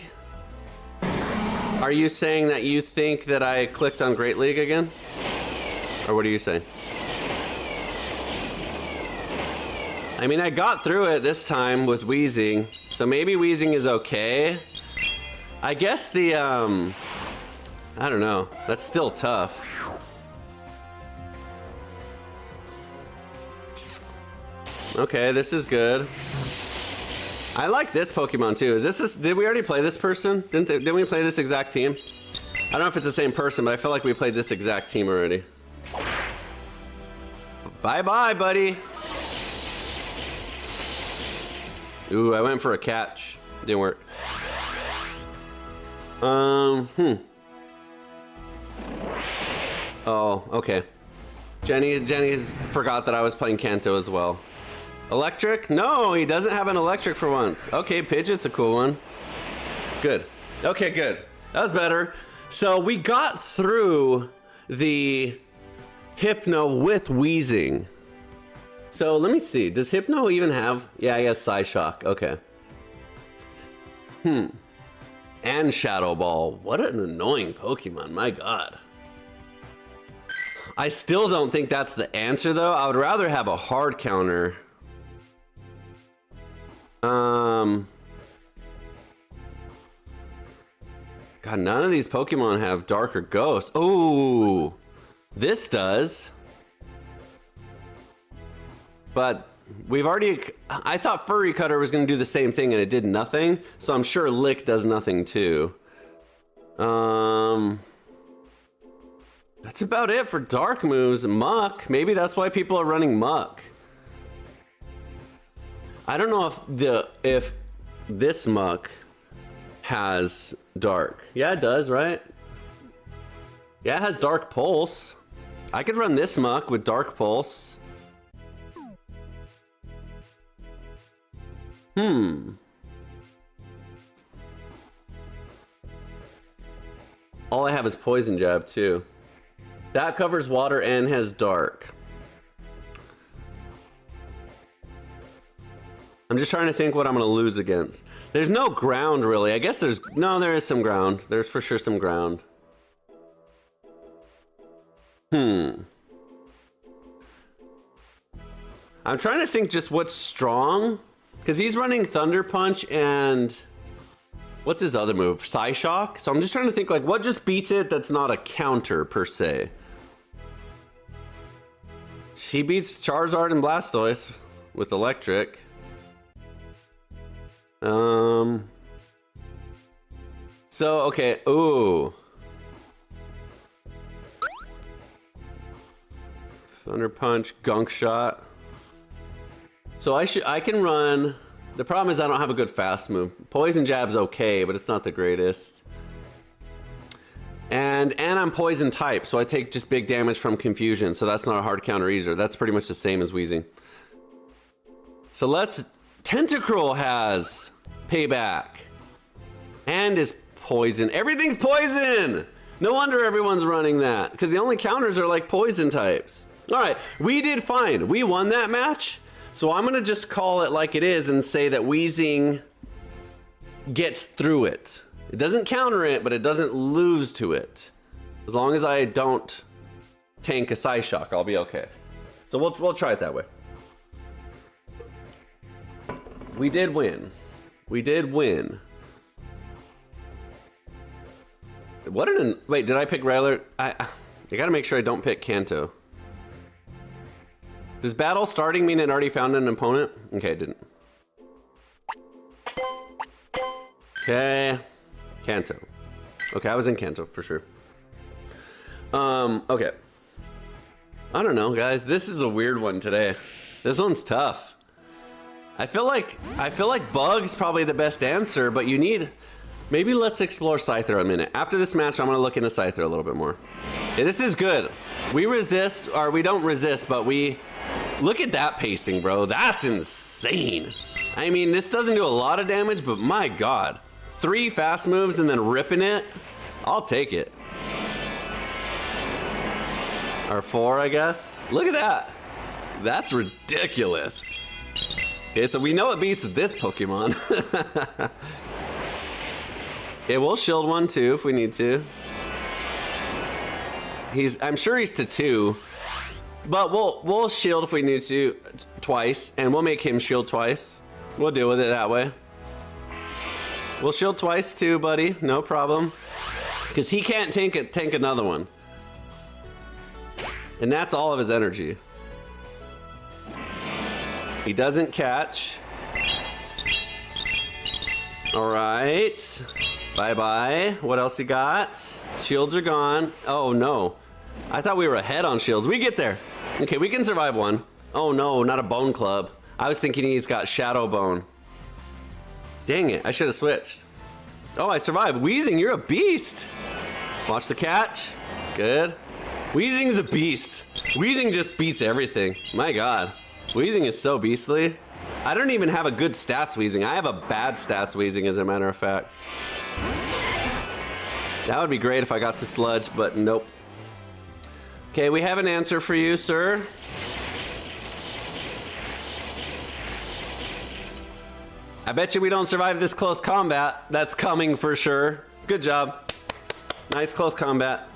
Are you saying that you think that I clicked on Great League again? Or what are you saying? I mean, I got through it this time with Weezing, so maybe Weezing is okay. I guess the, I don't know. That's still tough. Okay, this is good. I like this Pokemon too. Did we already play this person? Didn't we play this exact team? I don't know if it's the same person, but I feel like we played this exact team already. Bye-bye, buddy. Ooh, I went for a catch. Didn't work. Oh, okay. Jenny's forgot that I was playing Kanto as well. Electric? No, he doesn't have an electric for once. Okay, Pidgeot's a cool one. Good. Okay, good. That was better. So we got through the Hypno with Wheezing. So let me see. Does Hypno even have... Yeah, he has Psyshock. Okay. And Shadow Ball. What an annoying Pokemon. My God. I still don't think that's the answer, though. I would rather have a hard counter. God, none of these Pokemon have Dark or Ghost. Oh, this does. But we've already... I thought Furry Cutter was going to do the same thing and it did nothing. So I'm sure Lick does nothing too. That's about it for dark moves. Muck. Maybe that's why people are running Muck. I don't know if this Muck has Dark. Yeah, it does, right? Yeah, it has Dark Pulse. I could run this Muck with Dark Pulse. All I have is Poison Jab, too. That covers water and has Dark. I'm just trying to think what I'm going to lose against. There's no ground, really. I guess there's... No, there is some ground. There's for sure some ground. I'm trying to think just what's strong. Because he's running Thunder Punch and... What's his other move? Psyshock? So I'm just trying to think, like, what just beats it that's not a counter, per se? He beats Charizard and Blastoise with Electric. So, okay. Ooh. Thunder Punch, Gunk Shot. So I can run... The problem is I don't have a good fast move. Poison Jab's okay, but it's not the greatest. And I'm poison type, so I take just big damage from Confusion, so that's not a hard counter either. That's pretty much the same as Wheezing. So let's... Tentacruel has Payback. And is poison. Everything's poison! No wonder everyone's running that, because the only counters are like poison types. Alright, we did fine. We won that match. So I'm gonna just call it like it is and say that Wheezing gets through it. It doesn't counter it, but it doesn't lose to it. As long as I don't tank a Psyshock, I'll be okay. So we'll try it that way. We did win. We did win. What an... Wait, did I pick regular? I gotta make sure I don't pick Kanto. Does battle starting mean it already found an opponent? Okay, it didn't. Okay. Kanto. Okay, I was in Kanto for sure. Okay. I don't know, guys. This is a weird one today. This one's tough. I feel like Bug's probably the best answer, but you need... Maybe let's explore Scyther a minute. After this match, I'm gonna look into Scyther a little bit more. Yeah, this is good. We resist, or we don't resist, but we... Look at that pacing, bro. That's insane. I mean, this doesn't do a lot of damage, but my God. 3 fast moves and then ripping it? I'll take it. Or 4, I guess. Look at that. That's ridiculous. Okay, so we know it beats this Pokemon. Okay, we'll shield 1 too if we need to. I'm sure he's to 2. But we'll shield if we need to twice, and we'll make him shield twice. We'll deal with it that way. We'll shield twice too, buddy. No problem. Because he can't tank another one. And that's all of his energy. He doesn't catch. Alright. Bye-bye. What else he got? Shields are gone. Oh, no. I thought we were ahead on shields. We get there. Okay, we can survive 1. Oh, no, not a Bone Club. I was thinking he's got Shadow Bone. Dang it, I should have switched. Oh, I survived. Wheezing, you're a beast. Watch the catch. Good. Wheezing's a beast. Wheezing just beats everything. My God. Weezing is so beastly. I don't even have a good stats Weezing. I have a bad stats Weezing, as a matter of fact. That would be great if I got to Sludge, but nope. Okay, we have an answer for you, sir. I bet you we don't survive this close combat. That's coming for sure. Good job. Nice close combat.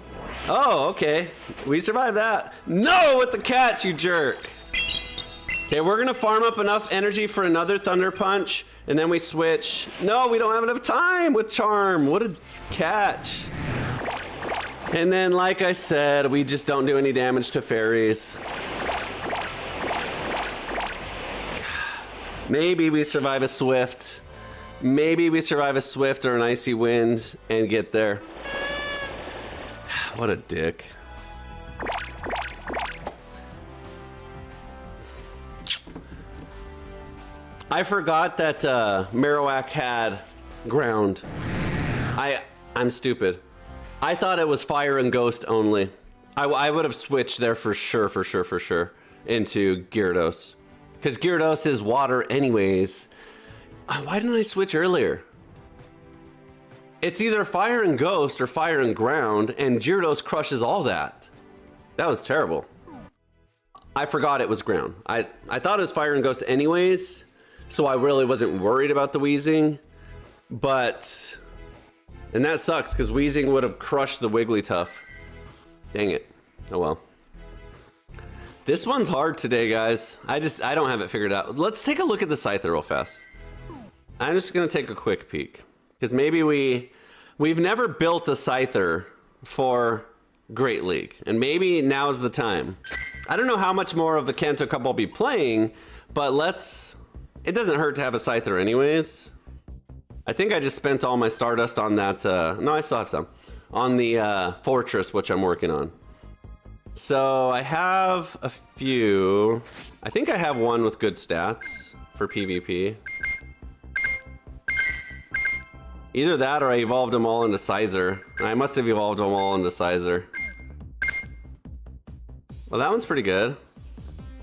Oh, okay. We survived that. No, with the catch, you jerk. Okay, we're gonna farm up enough energy for another Thunder Punch, and then we switch. No, we don't have enough time with Charm. What a catch. And then, like I said, we just don't do any damage to fairies. Maybe we survive a Swift. Maybe we survive a Swift or an Icy Wind and get there. What a dick. I forgot that Marowak had ground. I'm stupid. I thought it was fire and ghost only. I would have switched there for sure into Gyarados. Because Gyarados is water anyways. Why didn't I switch earlier? It's either fire and ghost or fire and ground, and Gyarados crushes all that. That was terrible. I forgot it was ground. I thought it was fire and ghost anyways, so I really wasn't worried about the Weezing. But... and that sucks, because Weezing would have crushed the Wigglytuff. Dang it. Oh well. This one's hard today, guys. I don't have it figured out. Let's take a look at the Scyther real fast. I'm just gonna take a quick peek. Because maybe we've never built a Scyther for Great League. And maybe now's the time. I don't know how much more of the Kanto Cup I'll be playing, but it doesn't hurt to have a Scyther anyways. I think I just spent all my Stardust on that, no, I still have some. On the Fortress, which I'm working on. So I have a few. I think I have one with good stats for PvP. Either that or I evolved them all into Sizer. I must have evolved them all into Sizer. Well, that one's pretty good.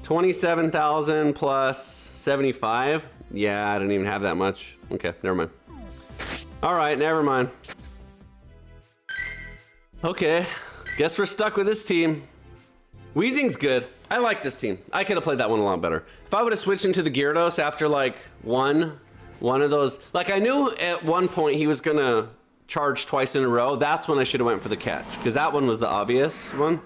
27,000 plus 75. Yeah, I didn't even have that much. Okay, never mind. All right, never mind. Okay, guess we're stuck with this team. Weezing's good. I like this team. I could have played that one a lot better. If I would have switched into the Gyarados after like one of those, like I knew at one point he was gonna charge twice in a row. That's when I should have went for the catch, because that one was the obvious one.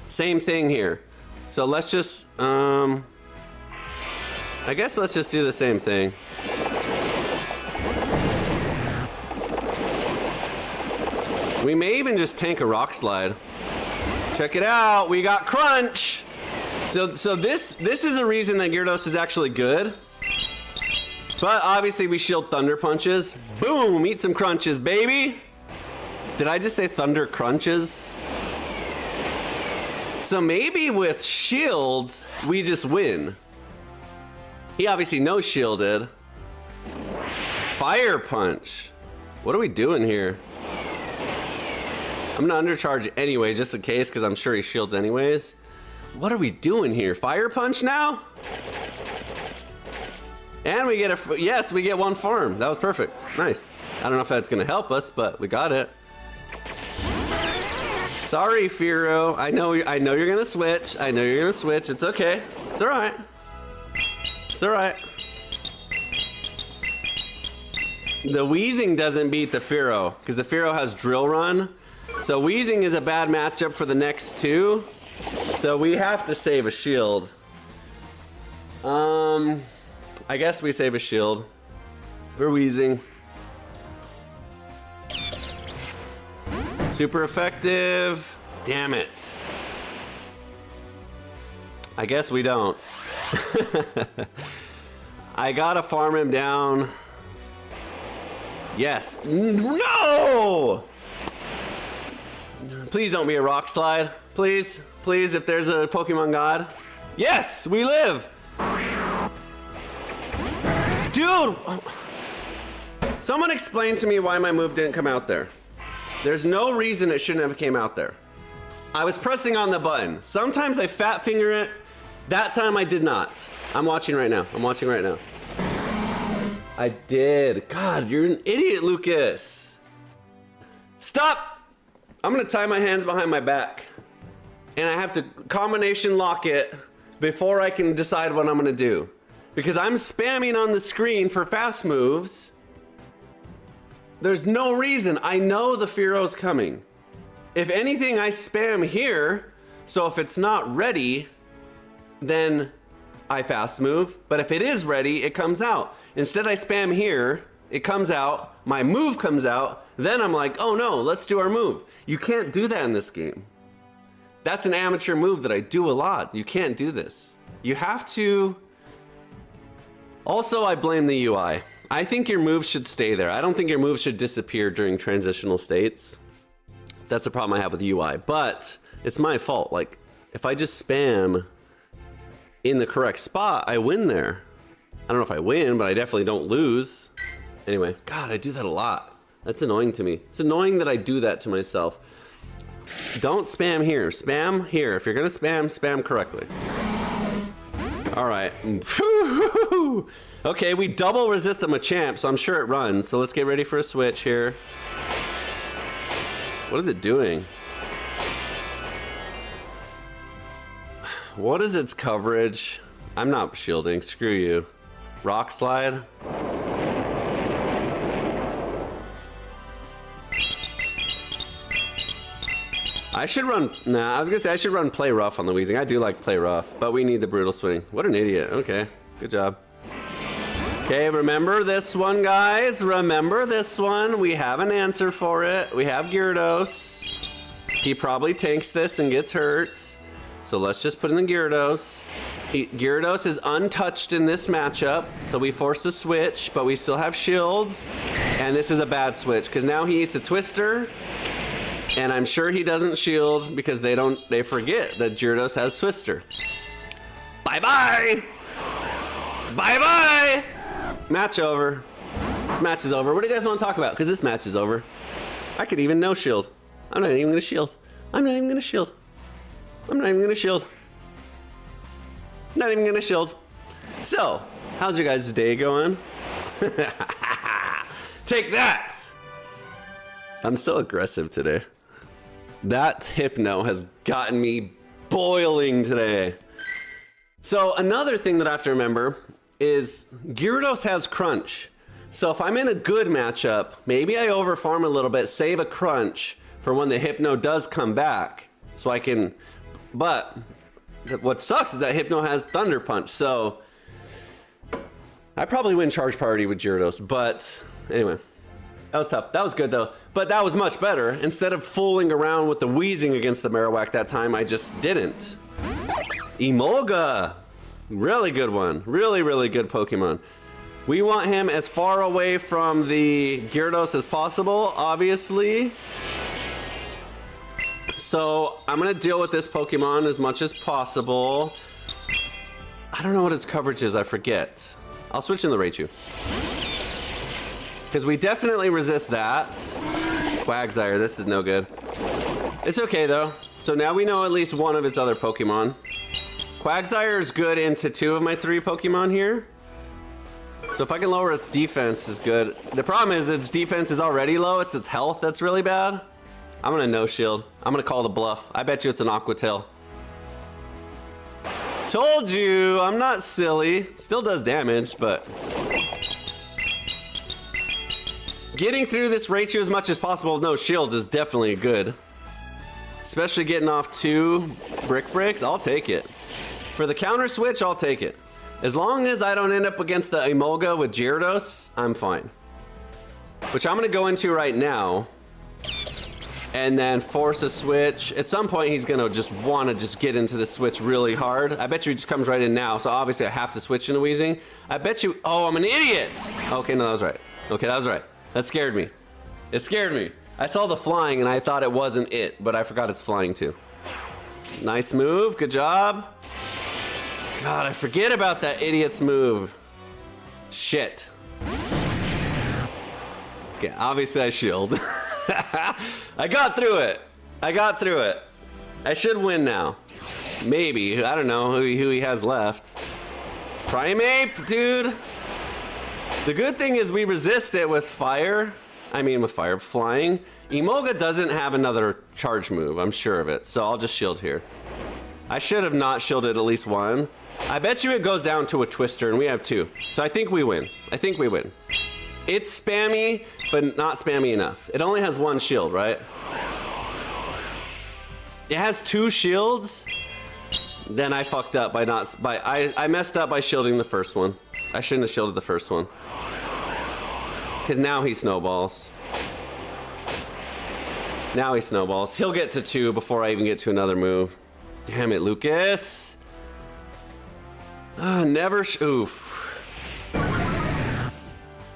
Same thing here. So let's just, I guess let's just do the same thing. We may even just tank a Rock Slide. Check it out, we got Crunch. So this is a reason that Gyarados is actually good. But obviously we shield Thunder Punches. Boom, eat some crunches, baby. Did I just say Thunder Crunches? So maybe with shields, we just win. He obviously no shielded. Fire Punch. What are we doing here? I'm gonna undercharge anyways, just in case, because I'm sure he shields anyways. What are we doing here? Fire Punch now? And we get yes, we get one farm. That was perfect. Nice. I don't know if that's gonna help us, but we got it. Sorry, Firo. I know you're gonna switch. I know you're gonna switch. It's okay. It's all right. It's all right. The Weezing doesn't beat the Firo because the Firo has Drill Run. So Weezing is a bad matchup for the next two. So we have to save a shield. I guess we save a shield for Weezing. Super effective. Damn it. I guess we don't. I gotta farm him down. Yes. No! Please don't be a Rock Slide. Please, please, if there's a Pokemon God. Yes, we live. Dude! Someone explain to me why my move didn't come out there. There's no reason it shouldn't have came out there. I was pressing on the button. Sometimes I fat finger it That time I did not. I'm watching right now. I'm watching right now. I did. God, you're an idiot, Lucas. Stop! I'm gonna tie my hands behind my back. And I have to combination lock it before I can decide what I'm gonna do. Because I'm spamming on the screen for fast moves. There's no reason. I know the Fearo's coming. If anything, I spam here. So if it's not ready, then I fast move. But if it is ready, it comes out. Instead, I spam here. It comes out. My move comes out. Then I'm like, oh no, let's do our move. You can't do that in this game. That's an amateur move that I do a lot. You can't do this. You have to... Also, I blame the UI. I think your moves should stay there. I don't think your moves should disappear during transitional states. That's a problem I have with the UI, but it's my fault. Like, if I just spam in the correct spot, I win there. I don't know if I win, but I definitely don't lose. Anyway, God, I do that a lot. That's annoying to me. It's annoying that I do that to myself. Don't spam here. Spam here. If you're gonna spam, spam correctly. All right. Okay, we double resist the Machamp, so I'm sure it runs. So let's get ready for a switch here. What is it doing? What is its coverage? I'm not shielding. Screw you. Rock slide. I should run, nah, I was gonna say I should run play rough on the Weezing. I do like play rough, but we need the brutal swing. What an idiot. Okay, good job. Okay, remember this one, guys. Remember this one. We have an answer for it. We have Gyarados. He probably tanks this and gets hurt. So let's just put in the Gyarados. Gyarados is untouched in this matchup, so we force the switch, but we still have shields. And this is a bad switch, because now he eats a Twister. And I'm sure he doesn't shield because they forget that Gyarados has Twister. Bye-bye! Bye-bye! Match over. This match is over. What do you guys want to talk about? Because this match is over. I could even no shield. I'm not even going to shield. I'm not even going to shield. I'm not even going to shield. Not even going to shield. So, how's your guys' day going? Take that! I'm so aggressive today. That Hypno has gotten me boiling today. So another thing that I have to remember is Gyarados has Crunch. So if I'm in a good matchup, maybe I overfarm a little bit, save a Crunch for when the Hypno does come back. So I can, but what sucks is that Hypno has Thunder Punch. So I probably win Charge Priority with Gyarados, but anyway. That was tough. That was good though. But that was much better. Instead of fooling around with the Weezing against the Marowak that time, I just didn't. Emolga! Really good one. Really, really good Pokemon. We want him as far away from the Gyarados as possible, obviously. So I'm gonna deal with this Pokemon as much as possible. I don't know what its coverage is, I forget. I'll switch in the Raichu. Because we definitely resist that. Quagsire, this is no good. It's okay though. So now we know at least one of its other Pokemon. Quagsire is good into 2 of my 3 Pokemon here. So if I can lower its defense is good. The problem is its defense is already low. It's its health that's really bad. I'm gonna no shield. I'm gonna call the bluff. I bet you it's an Aqua Tail. Told you, I'm not silly. Still does damage, but... Getting through this Raichu as much as possible with no shields is definitely good. Especially getting off 2 Brick Breaks, I'll take it. For the counter switch, I'll take it. As long as I don't end up against the Emolga with Gyarados, I'm fine. Which I'm gonna go into right now. And then force a switch. At some point, he's gonna just wanna just get into the switch really hard. I bet you he just comes right in now, so obviously I have to switch into Weezing. I bet you, oh, I'm an idiot! Okay, no, that was right. Okay, that was right. That scared me. It scared me. I saw the flying and I thought it wasn't it, but I forgot it's flying too. Nice move, good job. God, I forget about that idiot's move. Shit. Okay, obviously I shield. I got through it. I got through it. I should win now. Maybe. I don't know who he has left. Primeape, dude. The good thing is we resist it with fire. I mean, with fire. Flying. Emolga doesn't have another charge move. I'm sure of it. So I'll just shield here. I should have not shielded at least one. I bet you it goes down to a twister, and we have two. So I think we win. I think we win. It's spammy, but not spammy enough. It only has one shield, right? It has two shields. Then I fucked up by not... I messed up by shielding the first one. I shouldn't have shielded the first one. Because now he snowballs. Now he snowballs. He'll get to two before I even get to another move. Damn it, Lucas. Never... Oof.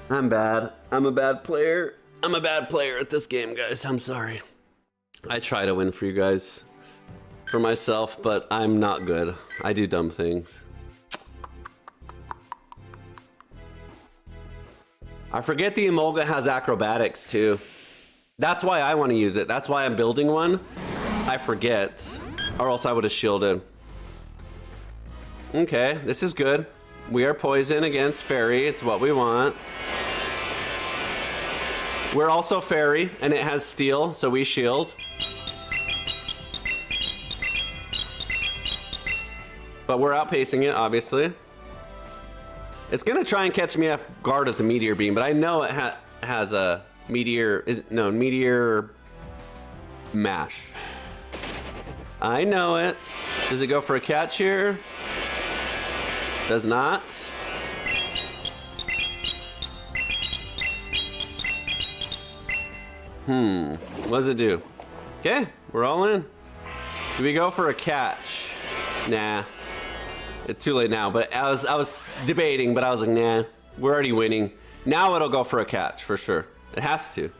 I'm bad. I'm a bad player. I'm a bad player at this game, guys. I'm sorry. I try to win for you guys. For myself, but I'm not good. I do dumb things. I forget the Emolga has acrobatics too. That's why I want to use it. That's why I'm building one. I forget. Or else I would have shielded. Okay, this is good. We are poison against fairy. It's what we want. We're also fairy, and it has steel, so we shield. But we're outpacing it, obviously. It's gonna try and catch me off guard with the meteor beam, but I know it has a meteor. Meteor mash. I know it. Does it go for a catch here? Does not. What does it do? Okay, we're all in. Do we go for a catch? Nah. It's too late now, but I was debating, but I was like, nah, we're already winning. Now it'll go for a catch, for sure. It has to.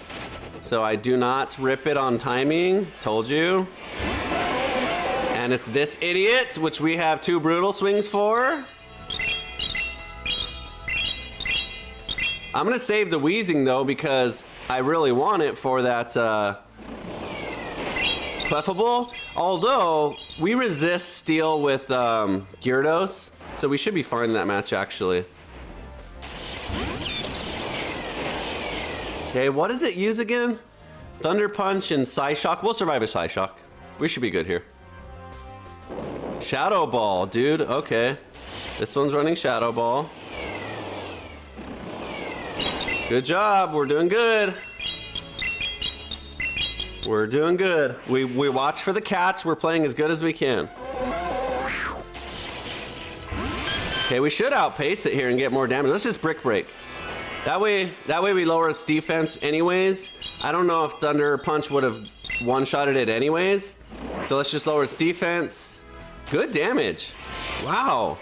So I do not rip it on timing. Told you. And it's this idiot, which we have two brutal swings for. I'm gonna save the wheezing though, because I really want it for that Clefable. Although we resist steel with Gyarados, so we should be fine in that match actually. Okay, what does it use again? Thunder Punch and Psyshock. We'll survive a Psyshock. We should be good here. Shadow Ball, dude. Okay. This one's running Shadow Ball. Good job. We're doing good. We're doing good. We watch for the catch. We're playing as good as we can. Okay, we should outpace it here and get more damage. Let's just Brick Break. That way we lower its defense anyways. I don't know if Thunder Punch would have one-shotted it anyways. So let's just lower its defense. Good damage. Wow.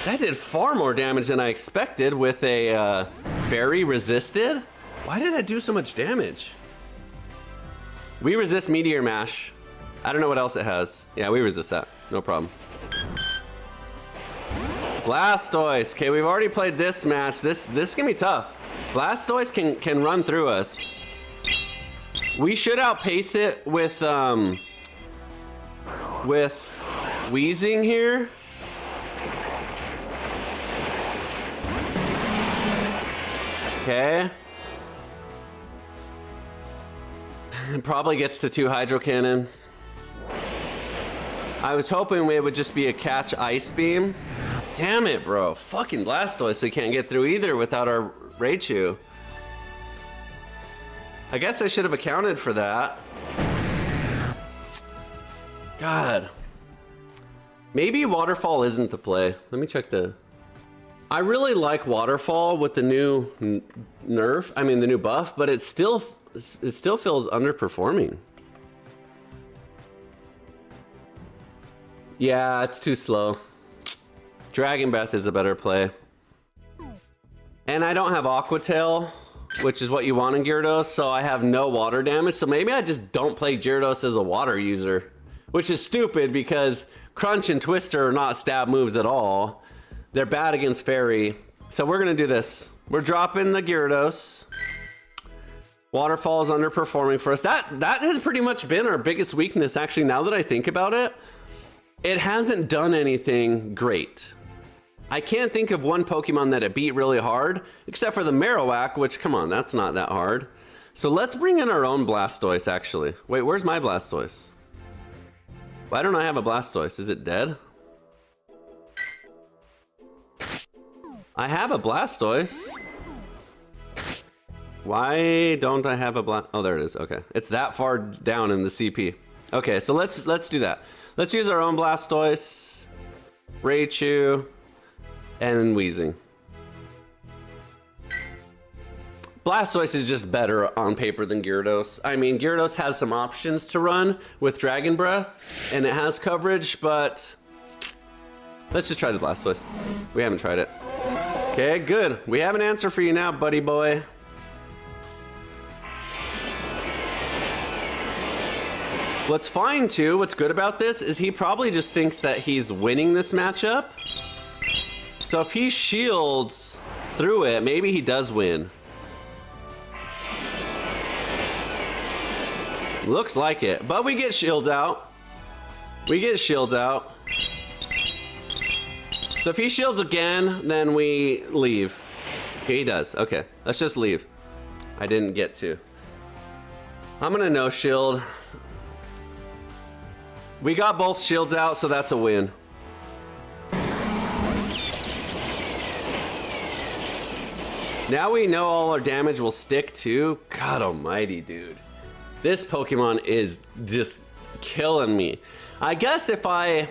That did far more damage than I expected with a Fairy resisted. Why did that do so much damage? We resist Meteor Mash. I don't know what else it has. Yeah, we resist that. No problem. Blastoise. Okay, we've already played this match. This is gonna be tough. Blastoise can run through us. We should outpace it with Wheezing here. Okay. Probably gets to 2 Hydro Cannons. I was hoping it would just be a catch Ice Beam. Damn it, bro. Fucking Blastoise we can't get through either without our Raichu. I guess I should have accounted for that. God. Maybe Waterfall isn't the play. Let me check the... I really like Waterfall with the new nerf. I mean, the new buff, but it still feels underperforming. Yeah, it's too slow. Dragon Breath is a better play. And I don't have Aqua Tail, which is what you want in Gyarados, so I have no water damage. So maybe I just don't play Gyarados as a water user, which is stupid because Crunch and Twister are not stab moves at all. They're bad against Fairy. So we're gonna do this. We're dropping the Gyarados. Waterfall is underperforming for us. That has pretty much been our biggest weakness, actually, now that I think about it. it hasn't done anything great. I can't think of one Pokemon that it beat really hard, except for the Marowak, which, come on, that's not that hard. So let's bring in our own Blastoise, actually. Wait, where's my Blastoise? Why don't I have a Blastoise? Is it dead? I have a Blastoise. Why don't I have a Oh, there it is. Okay, it's that far down in the CP. Okay, so let's do that. Let's use our own Blastoise, Raichu, and Weezing. Blastoise is just better on paper than Gyarados. I mean, Gyarados has some options to run with Dragon Breath, and it has coverage, but let's just try the Blastoise. We haven't tried it. Okay, good. We have an answer for you now, buddy boy. What's fine too, what's good about this is he probably just thinks that he's winning this matchup. So if he shields through it, maybe he does win. Looks like it, but we get shields out. We get shields out. So if he shields again, then we leave. Okay, he does. Okay, let's just leave. I didn't get to. I'm gonna no shield. We got both shields out, so that's a win. Now we know all our damage will stick too. God almighty, dude. This Pokemon is just killing me. I guess if I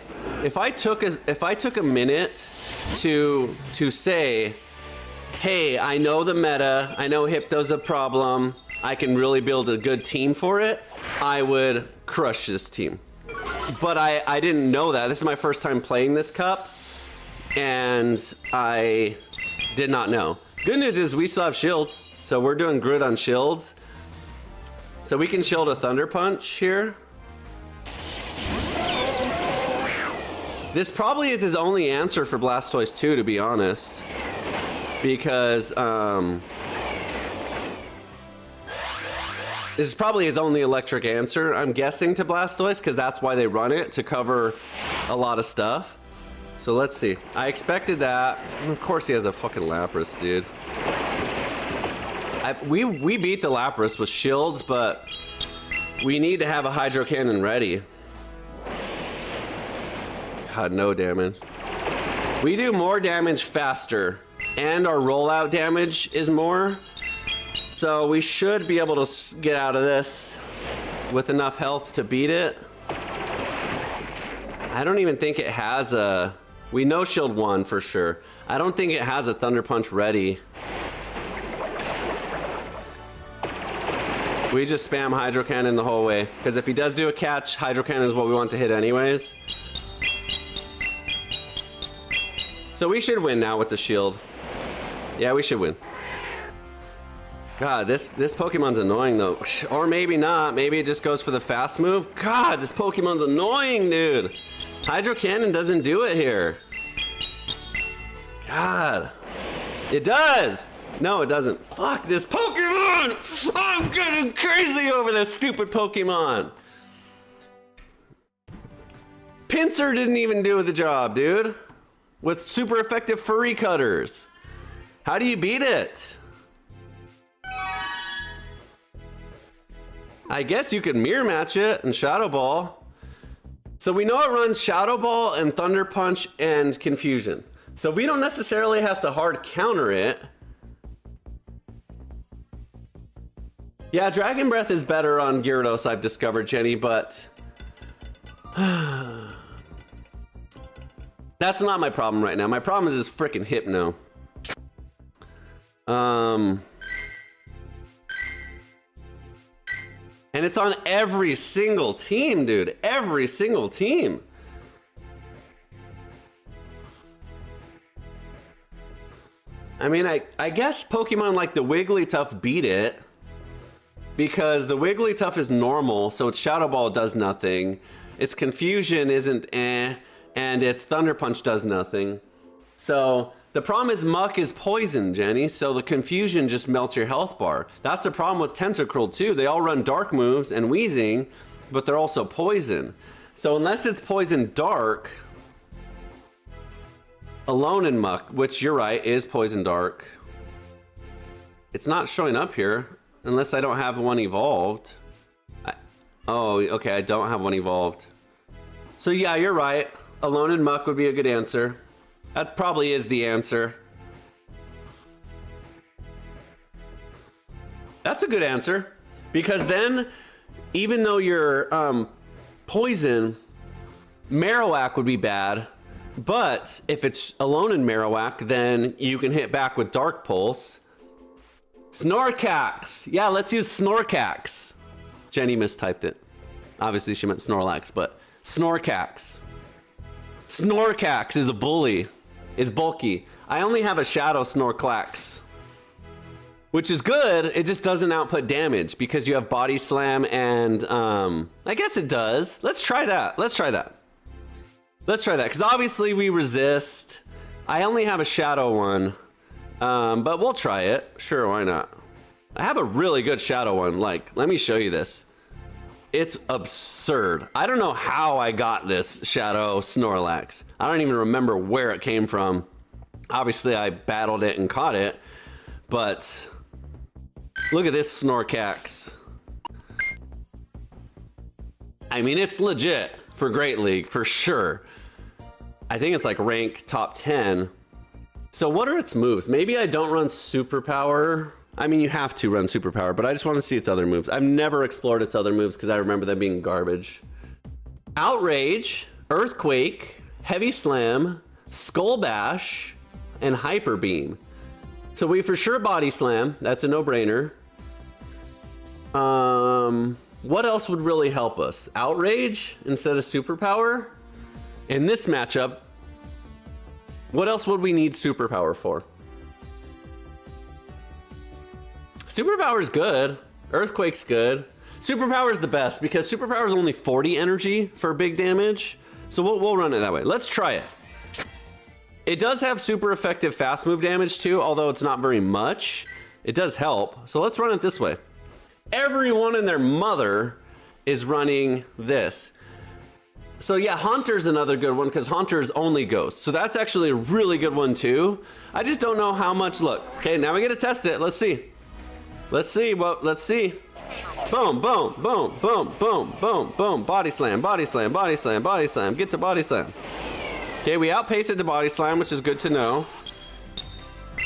took a minute to say, hey, I know the meta, I know Hypno's a problem, I can really build a good team for it, I would crush this team. But I didn't know that. This is my first time playing this cup, and I did not know. Good news is we still have shields, so we're doing good on shields. So we can shield a Thunder Punch here. This probably is his only answer for Blastoise 2, to be honest. Because, this is probably his only electric answer, I'm guessing, to Blastoise, because that's why they run it, to cover a lot of stuff. So let's see. I expected that. Of course he has a fucking Lapras, dude. We beat the Lapras with shields, but we need to have a Hydro Cannon ready. God, no damage. We do more damage faster, and our rollout damage is more. So we should be able to get out of this with enough health to beat it. I don't even think it has a... We know Shield 1 for sure. I don't think it has a Thunder Punch ready. We just spam Hydro Cannon the whole way. Because if he does do a catch, Hydro Cannon is what we want to hit anyways. So we should win now with the shield. Yeah, we should win. God, this Pokemon's annoying though. Or maybe not. Maybe it just goes for the fast move. God, this Pokemon's annoying, dude. Hydro Cannon doesn't do it here. God. It does! No, it doesn't. Fuck this Pokemon! I'm getting crazy over this stupid Pokemon. Pinsir didn't even do the job, dude. With super effective furry cutters. How do you beat it? I guess you could mirror match it and Shadow Ball. So we know it runs Shadow Ball and Thunder Punch and Confusion. So we don't necessarily have to hard counter it. Yeah, Dragon Breath is better on Gyarados, I've discovered, Jenny, but... That's not my problem right now. My problem is this frickin' Hypno. And it's on every single team, dude. Every single team. I mean, I guess Pokemon like the Wigglytuff beat it. Because the Wigglytuff is normal, so its Shadow Ball does nothing. Its Confusion isn't and its Thunder Punch does nothing. So the problem is Muck is poison, Jenny, so the Confusion just melts your health bar. That's the problem with Tentacruel too. They all run dark moves and Weezing, but they're also poison. So unless it's poison dark, Alone in Muck, which you're right, is poison dark. It's not showing up here unless I don't have one evolved. Oh, okay, I don't have one evolved. So yeah, you're right. Alone in Muck would be a good answer. That probably is the answer. That's a good answer. Because then, even though you're poison, Marowak would be bad. But if it's Alone in Marowak, then you can hit back with Dark Pulse. Snorkax! Yeah, let's use Snorkax. Jenny mistyped it. Obviously she meant Snorlax, but Snorkax. Snorkax is a bully. Is bulky. I only have a Shadow Snorlax, which is good. It just doesn't output damage because you have Body Slam and I guess it does. Let's try that. Let's try that. Let's try that because obviously we resist. I only have a Shadow one, but we'll try it. Sure, why not? I have a really good Shadow one. Like, let me show you this. It's absurd. I don't know how I got this Shadow Snorlax. I don't even remember where it came from. Obviously, I battled it and caught it, but look at this Snorkax. I mean, it's legit for Great League, for sure. I think it's like rank top 10. So what are its moves? Maybe I don't run Superpower. I mean, you have to run Superpower, but I just want to see its other moves. I've never explored its other moves because I remember them being garbage. Outrage, Earthquake, Heavy Slam, Skull Bash, and Hyper Beam. So we for sure Body Slam. That's a no-brainer. What else would really help us? Outrage instead of Superpower? In this matchup, what else would we need Superpower for? Superpower is good. Earthquake's good. Superpower is the best because Superpower is only 40 energy for big damage. So we'll run it that way. Let's try it. It does have super effective fast move damage too, although it's not very much. It does help. So let's run it this way. Everyone and their mother is running this. So yeah, Haunter's another good one because Haunter's only Ghost. So that's actually a really good one too. I just don't know how much. Look, okay, now we get to test it. Let's see. Let's see. Well, let's see. Boom, boom, boom, boom, boom, boom, boom. Body slam, body slam, body slam, body slam. Get to body slam. Okay, we outpace it to body slam, which is good to know.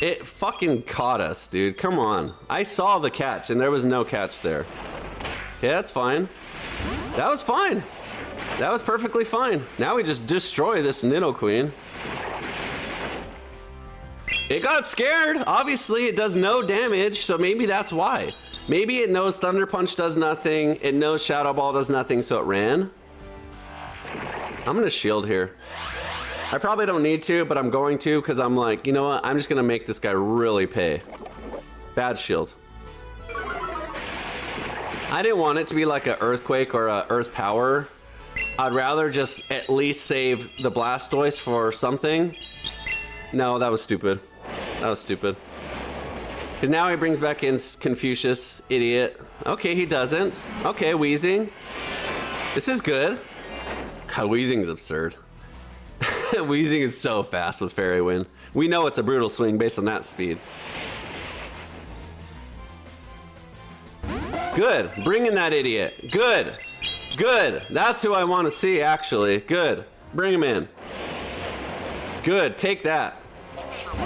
It fucking caught us, dude. Come on. I saw the catch, and there was no catch there. Okay, that's fine. That was fine. That was perfectly fine. Now we just destroy this Nidoqueen. It got scared. Obviously, it does no damage, so maybe that's why. Maybe it knows Thunder Punch does nothing. It knows Shadow Ball does nothing, so it ran. I'm gonna shield here. I probably don't need to, but I'm going to because I'm like, you know what? I'm just gonna make this guy really pay. Bad shield. I didn't want it to be like an Earthquake or a Earth Power. I'd rather just at least save the Blastoise for something. No, that was stupid. That was stupid. Because now he brings back in Confucius, idiot. Okay, he doesn't. Okay, Weezing. This is good. God, Weezing's absurd. Weezing is so fast with Fairy Wind. We know it's a brutal swing based on that speed. Good. Bring in that idiot. Good. Good. That's who I want to see, actually. Good. Bring him in. Good. Take that.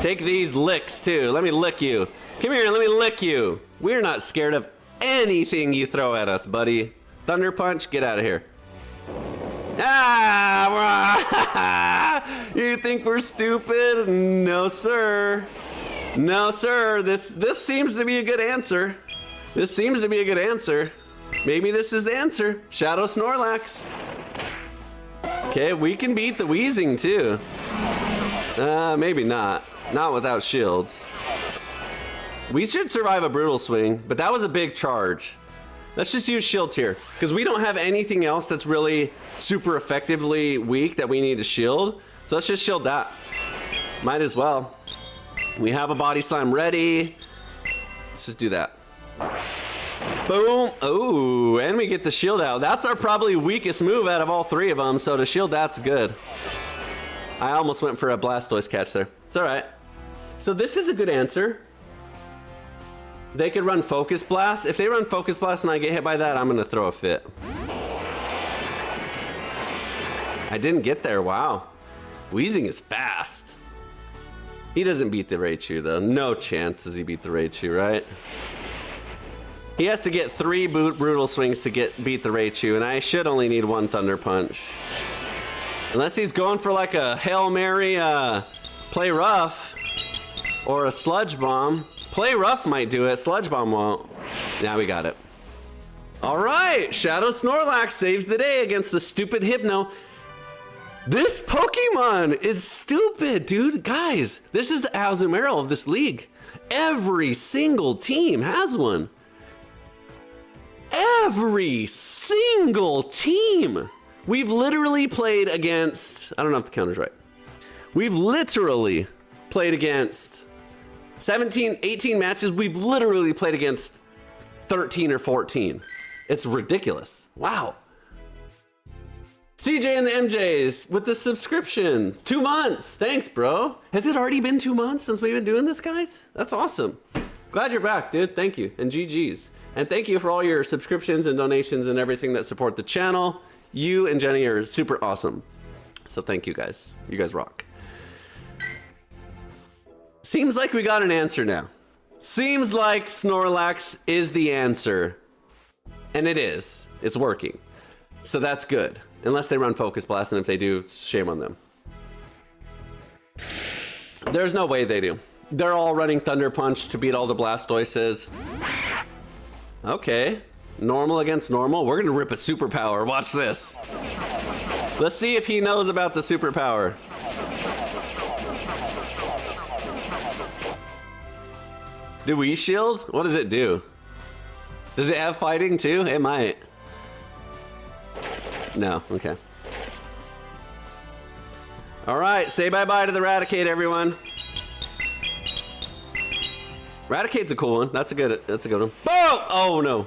Take these licks, too. Let me lick you. Come here. Let me lick you. We're not scared of anything you throw at us, buddy. Thunder Punch, get out of here. Ah! You think we're stupid? No, sir. No, sir. This seems to be a good answer. This seems to be a good answer. Maybe this is the answer. Shadow Snorlax. Okay, we can beat the Weezing too. Maybe not. Not without shields. We should survive a brutal swing, but that was a big charge. Let's just use shields here because we don't have anything else that's really super effectively weak that we need to shield. So let's just shield that. Might as well. We have a body slam ready. Let's just do that. Boom. Oh, and we get the shield out. That's our probably weakest move out of all three of them, so to shield that's good. I almost went for a Blastoise catch there. It's all right. So this is a good answer. They could run Focus Blast. If they run Focus Blast and I get hit by that, I'm gonna throw a fit. I didn't get there, wow. Weezing is fast. He doesn't beat the Raichu though. No chance does he beat the Raichu, right? He has to get 3 Brutal Swings to beat the Raichu, and I should only need 1 Thunder Punch. Unless he's going for like a Hail Mary, Play Rough, or a Sludge Bomb. Play Rough might do it, Sludge Bomb won't. Now we got it. All right, Shadow Snorlax saves the day against the stupid Hypno. This Pokemon is stupid, dude. Guys, this is the Azumarill of this league. Every single team has one. Every single team. We've literally played against, I don't know if the counter's right. We've literally played against 17, 18 matches. We've literally played against 13 or 14. It's ridiculous. Wow. CJ and the MJs with the subscription. 2 months. Thanks, bro. Has it already been 2 months since we've been doing this, guys? That's awesome. Glad you're back, dude. Thank you. And GG's. And thank you for all your subscriptions and donations and everything that support the channel. You and Jenny are super awesome. So thank you guys. You guys rock. Seems like we got an answer now. Seems like Snorlax is the answer. And it is. It's working. So that's good. Unless they run Focus Blast, and if they do, shame on them. There's no way they do. They're all running Thunder Punch to beat all the Blastoises. Okay. Normal against normal. We're gonna rip a superpower. Watch this. Let's see if he knows about the superpower. Do we shield? What does it do? Does it have fighting too? It might. No, okay. All right, say bye-bye to the Raticate, everyone. Raticate's a cool one. That's a good one. Boom! Oh no.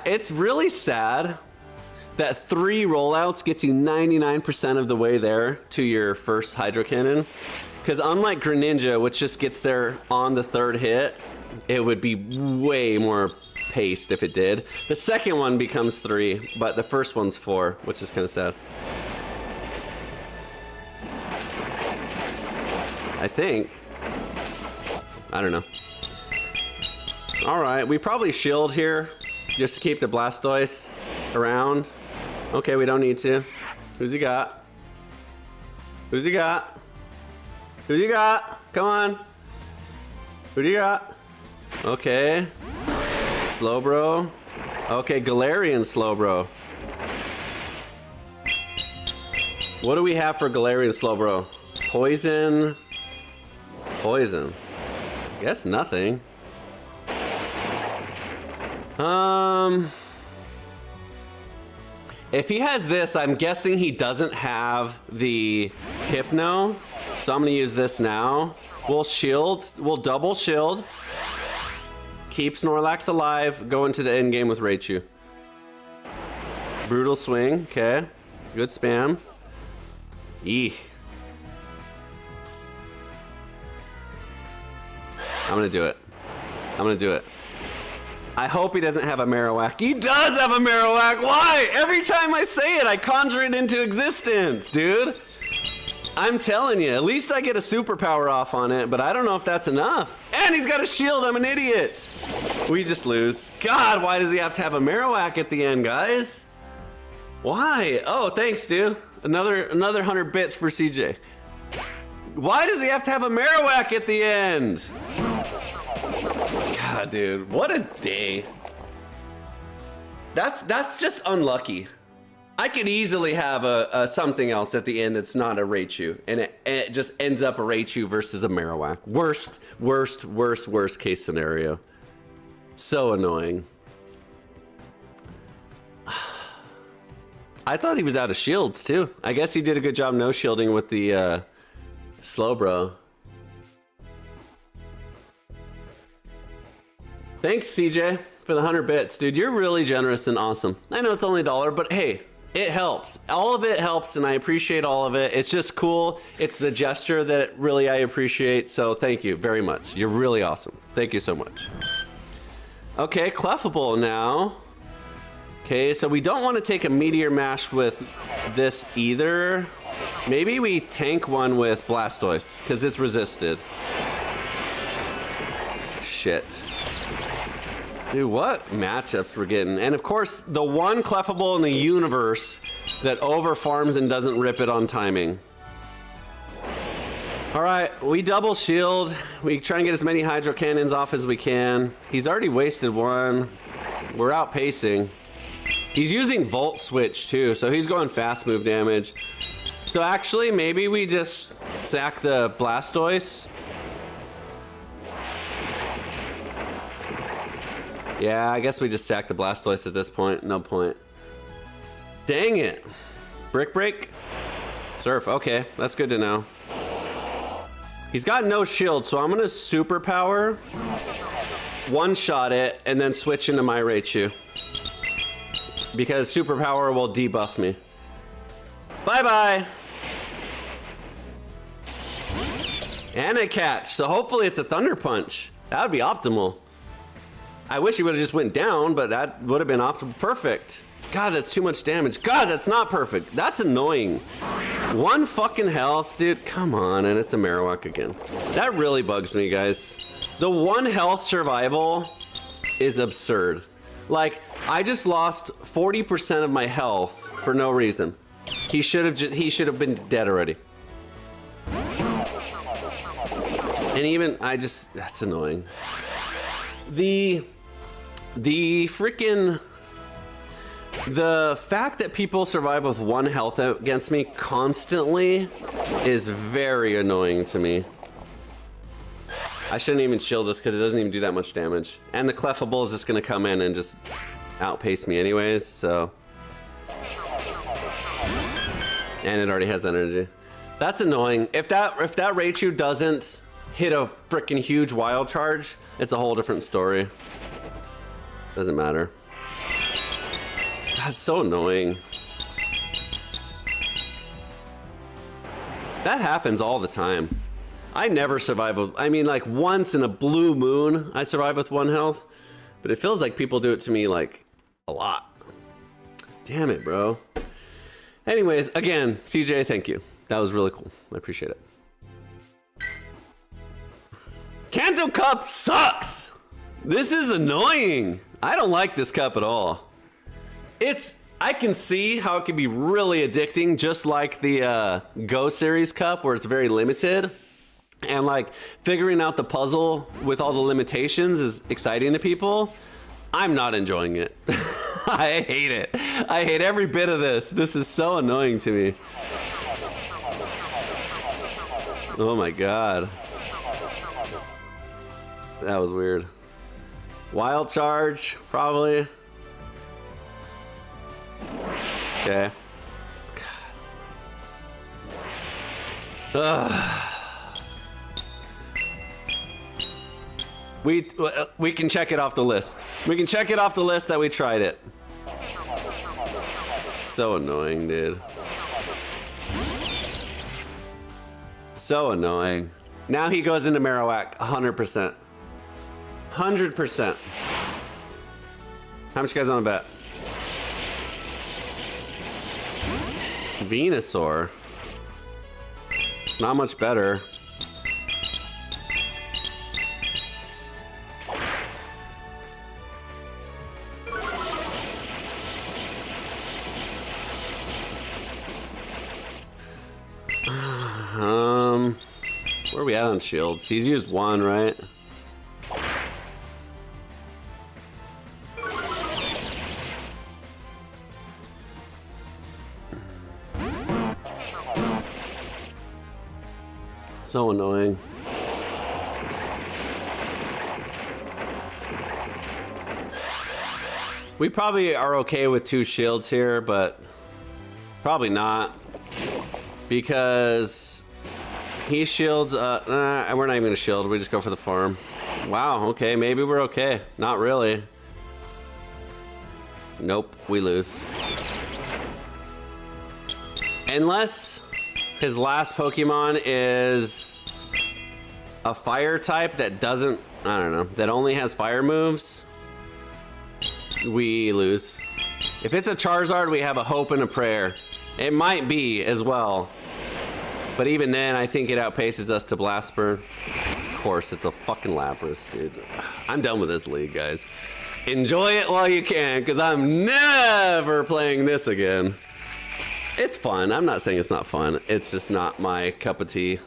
It's really sad that 3 rollouts gets you 99% of the way there to your first Hydro Cannon. Because unlike Greninja, which just gets there on the 3rd hit, it would be way more paced if it did. The second one becomes 3, but the first one's 4, which is kind of sad. I think. I don't know. All right, we probably shield here just to keep the Blastoise around. Okay, we don't need to. Who's he got? Who's he got? Who do you got? Come on. Who do you got? Okay. Slowbro. Okay, Galarian Slowbro. What do we have for Galarian Slowbro? Poison. Poison. Guess nothing. If he has this, I'm guessing he doesn't have the Hypno. So I'm gonna use this now. We'll shield, we'll double shield. Keep Snorlax alive, go into the end game with Raichu. Brutal Swing, okay. Good spam. Eeh. I'm gonna do it. I'm gonna do it. I hope he doesn't have a Marowak. He does have a Marowak! Why? Every time I say it, I conjure it into existence, dude. I'm telling you, at least I get a superpower off on it, but I don't know if that's enough. And he's got a shield, I'm an idiot. We just lose. God, why does he have to have a Marowak at the end, guys? Why? Oh, thanks, dude. Another 100 bits for CJ. Why does he have to have a Marowak at the end? God, dude, what a day. That's just unlucky. I could easily have a something else at the end that's not a Raichu, and it just ends up a Raichu versus a Marowak. Worst case scenario. So annoying. I thought he was out of shields too. I guess he did a good job no shielding with the Slowbro. Thanks, CJ, for the 100 bits. Dude, you're really generous and awesome. I know it's only $1, but hey, it helps. All of it helps, and I appreciate all of it. It's just cool. It's the gesture that really I appreciate, so thank you very much. You're really awesome. Thank you so much. Okay, Clefable now. Okay, so we don't want to take a Meteor Mash with this either. Maybe we tank one with Blastoise, because it's resisted. Shit. Dude, what matchups we're getting. And of course, the one Clefable in the universe that over-farms and doesn't rip it on timing. All right, we double shield. We try and get as many Hydro Cannons off as we can. He's already wasted one. We're outpacing. He's using Volt Switch too, so he's going fast move damage. So actually, maybe we just sack the Blastoise. Yeah, I guess we just sack the Blastoise at this point. No point. Dang it. Brick Break? Surf. Okay, that's good to know. He's got no shield, so I'm going to Superpower, one-shot it, and then switch into my Raichu. Because Superpower will debuff me. Bye-bye! And a catch, so hopefully it's a Thunder Punch. That would be optimal. I wish he would have just went down, but that would have been optimal. Perfect. God, that's too much damage. God, that's not perfect. That's annoying. One fucking health, dude. Come on, and it's a Marowak again. That really bugs me, guys. The one health survival is absurd. Like, I just lost 40% of my health for no reason. He should have been dead already. And even that's annoying. The fact that people survive with one health against me constantly is very annoying to me. I shouldn't even shield this because it doesn't even do that much damage. And the Clefable is just going to come in and just outpace me anyways, so. And it already has energy. That's annoying. If that Raichu doesn't hit a freaking huge wild charge, it's a whole different story. Doesn't matter. That's so annoying. That happens all the time. I never survive with, I mean, like once in a blue moon, I survive with one health, but it feels like people do it to me like a lot. Damn it, bro. Anyways, again, CJ, thank you. That was really cool. I appreciate it. Kanto Cup sucks. This is annoying. I don't like this cup at all. I can see how it can be really addicting, just like the Go Series cup, where it's very limited. And like figuring out the puzzle with all the limitations is exciting to people. I'm not enjoying it. I hate it. I hate every bit of this. This is so annoying to me. Oh my god. That was weird. Wild charge, probably. Okay. We can check it off the list. We can check it off the list that we tried it. So annoying, dude. So annoying. Now he goes into Marowak, 100%. 100%. How much you guys on a bet? Venusaur. It's not much better. Where are we at on shields? He's used one, right? So annoying. We probably are okay with 2 shields here, but probably not, because He shields, we're not even gonna shield, we just go for the farm. Wow, okay, maybe we're okay. Not really. Nope, we lose. Unless his last Pokemon is a fire type that doesn't, I don't know, that only has fire moves, we lose. If it's a Charizard, we have a hope and a prayer. It might be as well. But even then, I think it outpaces us to Blast Burn. Of course, it's a fucking Lapras, dude. I'm done with this league, guys. Enjoy it while you can, because I'm never playing this again. It's fun. I'm not saying it's not fun. It's just not my cup of tea.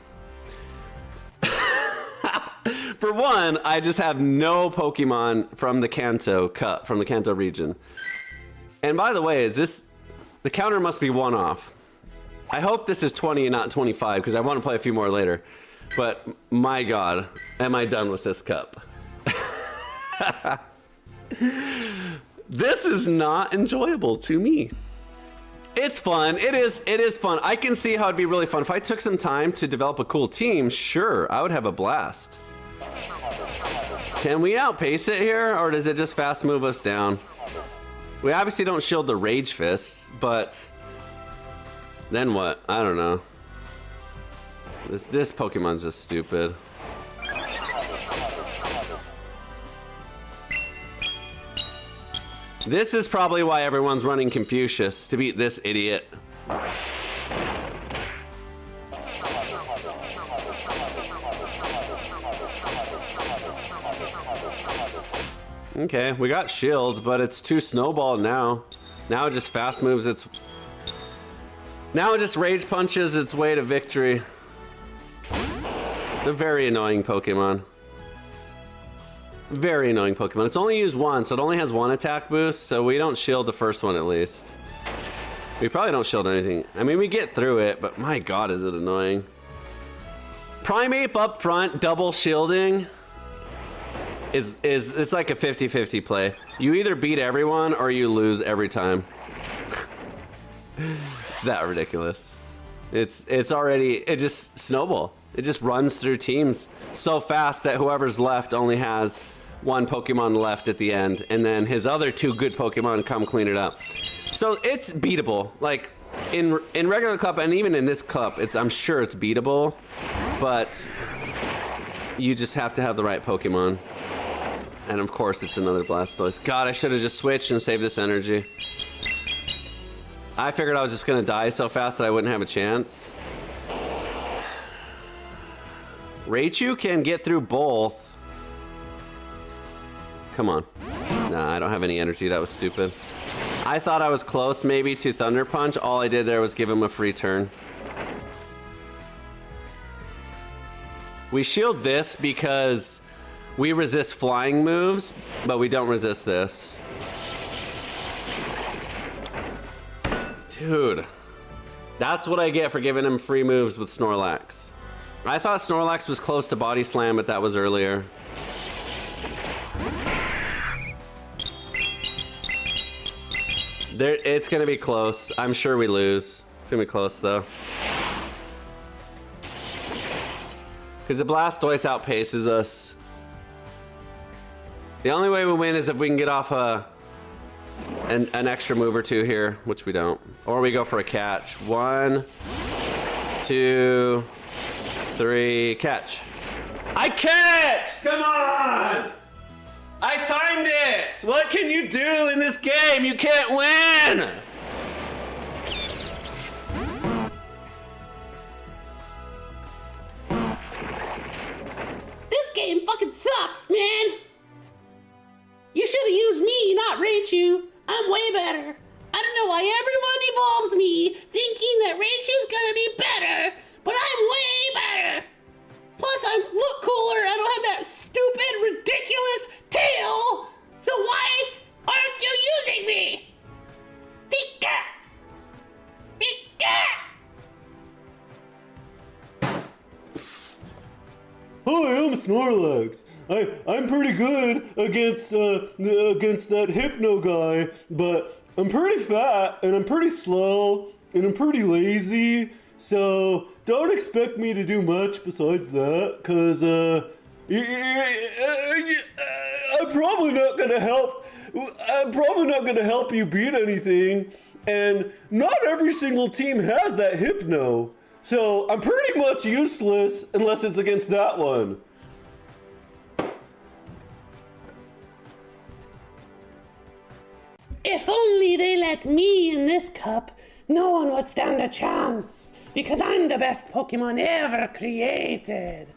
For one, I just have no Pokemon from the Kanto Cup, from the Kanto region. And by the way, the counter must be one off. I hope this is 20 and not 25 because I want to play a few more later. But my God, am I done with this cup? This is not enjoyable to me. It's fun. It is fun. I can see how it'd be really fun. If I took some time to develop a cool team, sure, I would have a blast. Can we outpace it here, or does it just fast move us down? We obviously don't shield the Rage Fists, but then what? I don't know. This Pokemon's just stupid. This is probably why everyone's running Confucius, to beat this idiot. Okay, we got shields, but it's too snowballed now. Now it just fast moves its... Now it just rage punches its way to victory. It's a very annoying Pokemon. Very annoying Pokemon. It's only used once, so it only has one attack boost, so we don't shield the first one at least. We probably don't shield anything. I mean, we get through it, but my God, is it annoying. Primeape up front, double shielding it's like a 50-50 play. You either beat everyone or you lose every time. It's that ridiculous. It just snowball. It just runs through teams so fast that whoever's left only has one Pokemon left at the end, and then his other two good Pokemon come clean it up. So it's beatable. Like in regular cup and even in this cup, I'm sure it's beatable, but you just have to have the right Pokemon. And of course it's another Blastoise. God, I should have just switched and saved this energy. I figured I was just gonna die so fast that I wouldn't have a chance. Raichu can get through both. Come on. Nah, I don't have any energy. That was stupid. I thought I was close maybe to Thunder Punch. All I did there was give him a free turn. We shield this because we resist flying moves, but we don't resist this. Dude, that's what I get for giving him free moves with Snorlax. I thought Snorlax was close to Body Slam, but that was earlier. It's gonna be close. I'm sure we lose. It's gonna be close though. Because the Blastoise outpaces us. The only way we win is if we can get off an extra move or two here, which we don't. Or we go for a catch. 1, 2, 3, catch. I catch! Come on! I timed it! What can you do in this game? You can't win! This game fucking sucks, man! You should have used me, not Raichu. I'm way better. I don't know why everyone evolves me, thinking that Raichu's gonna be better, but I'm way better. Plus, I look cooler. I don't have that stupid, ridiculous tail. So why aren't you using me? Pika! Pika! Hi, I'm Snorlax. I'm pretty good against that Hypno guy, but I'm pretty fat and I'm pretty slow and I'm pretty lazy. So don't expect me to do much besides that, cause I'm probably not gonna help. I'm probably not gonna help you beat anything, and not every single team has that Hypno. So I'm pretty much useless unless it's against that one. If only they let me in this cup, no one would stand a chance, because I'm the best Pokemon ever created.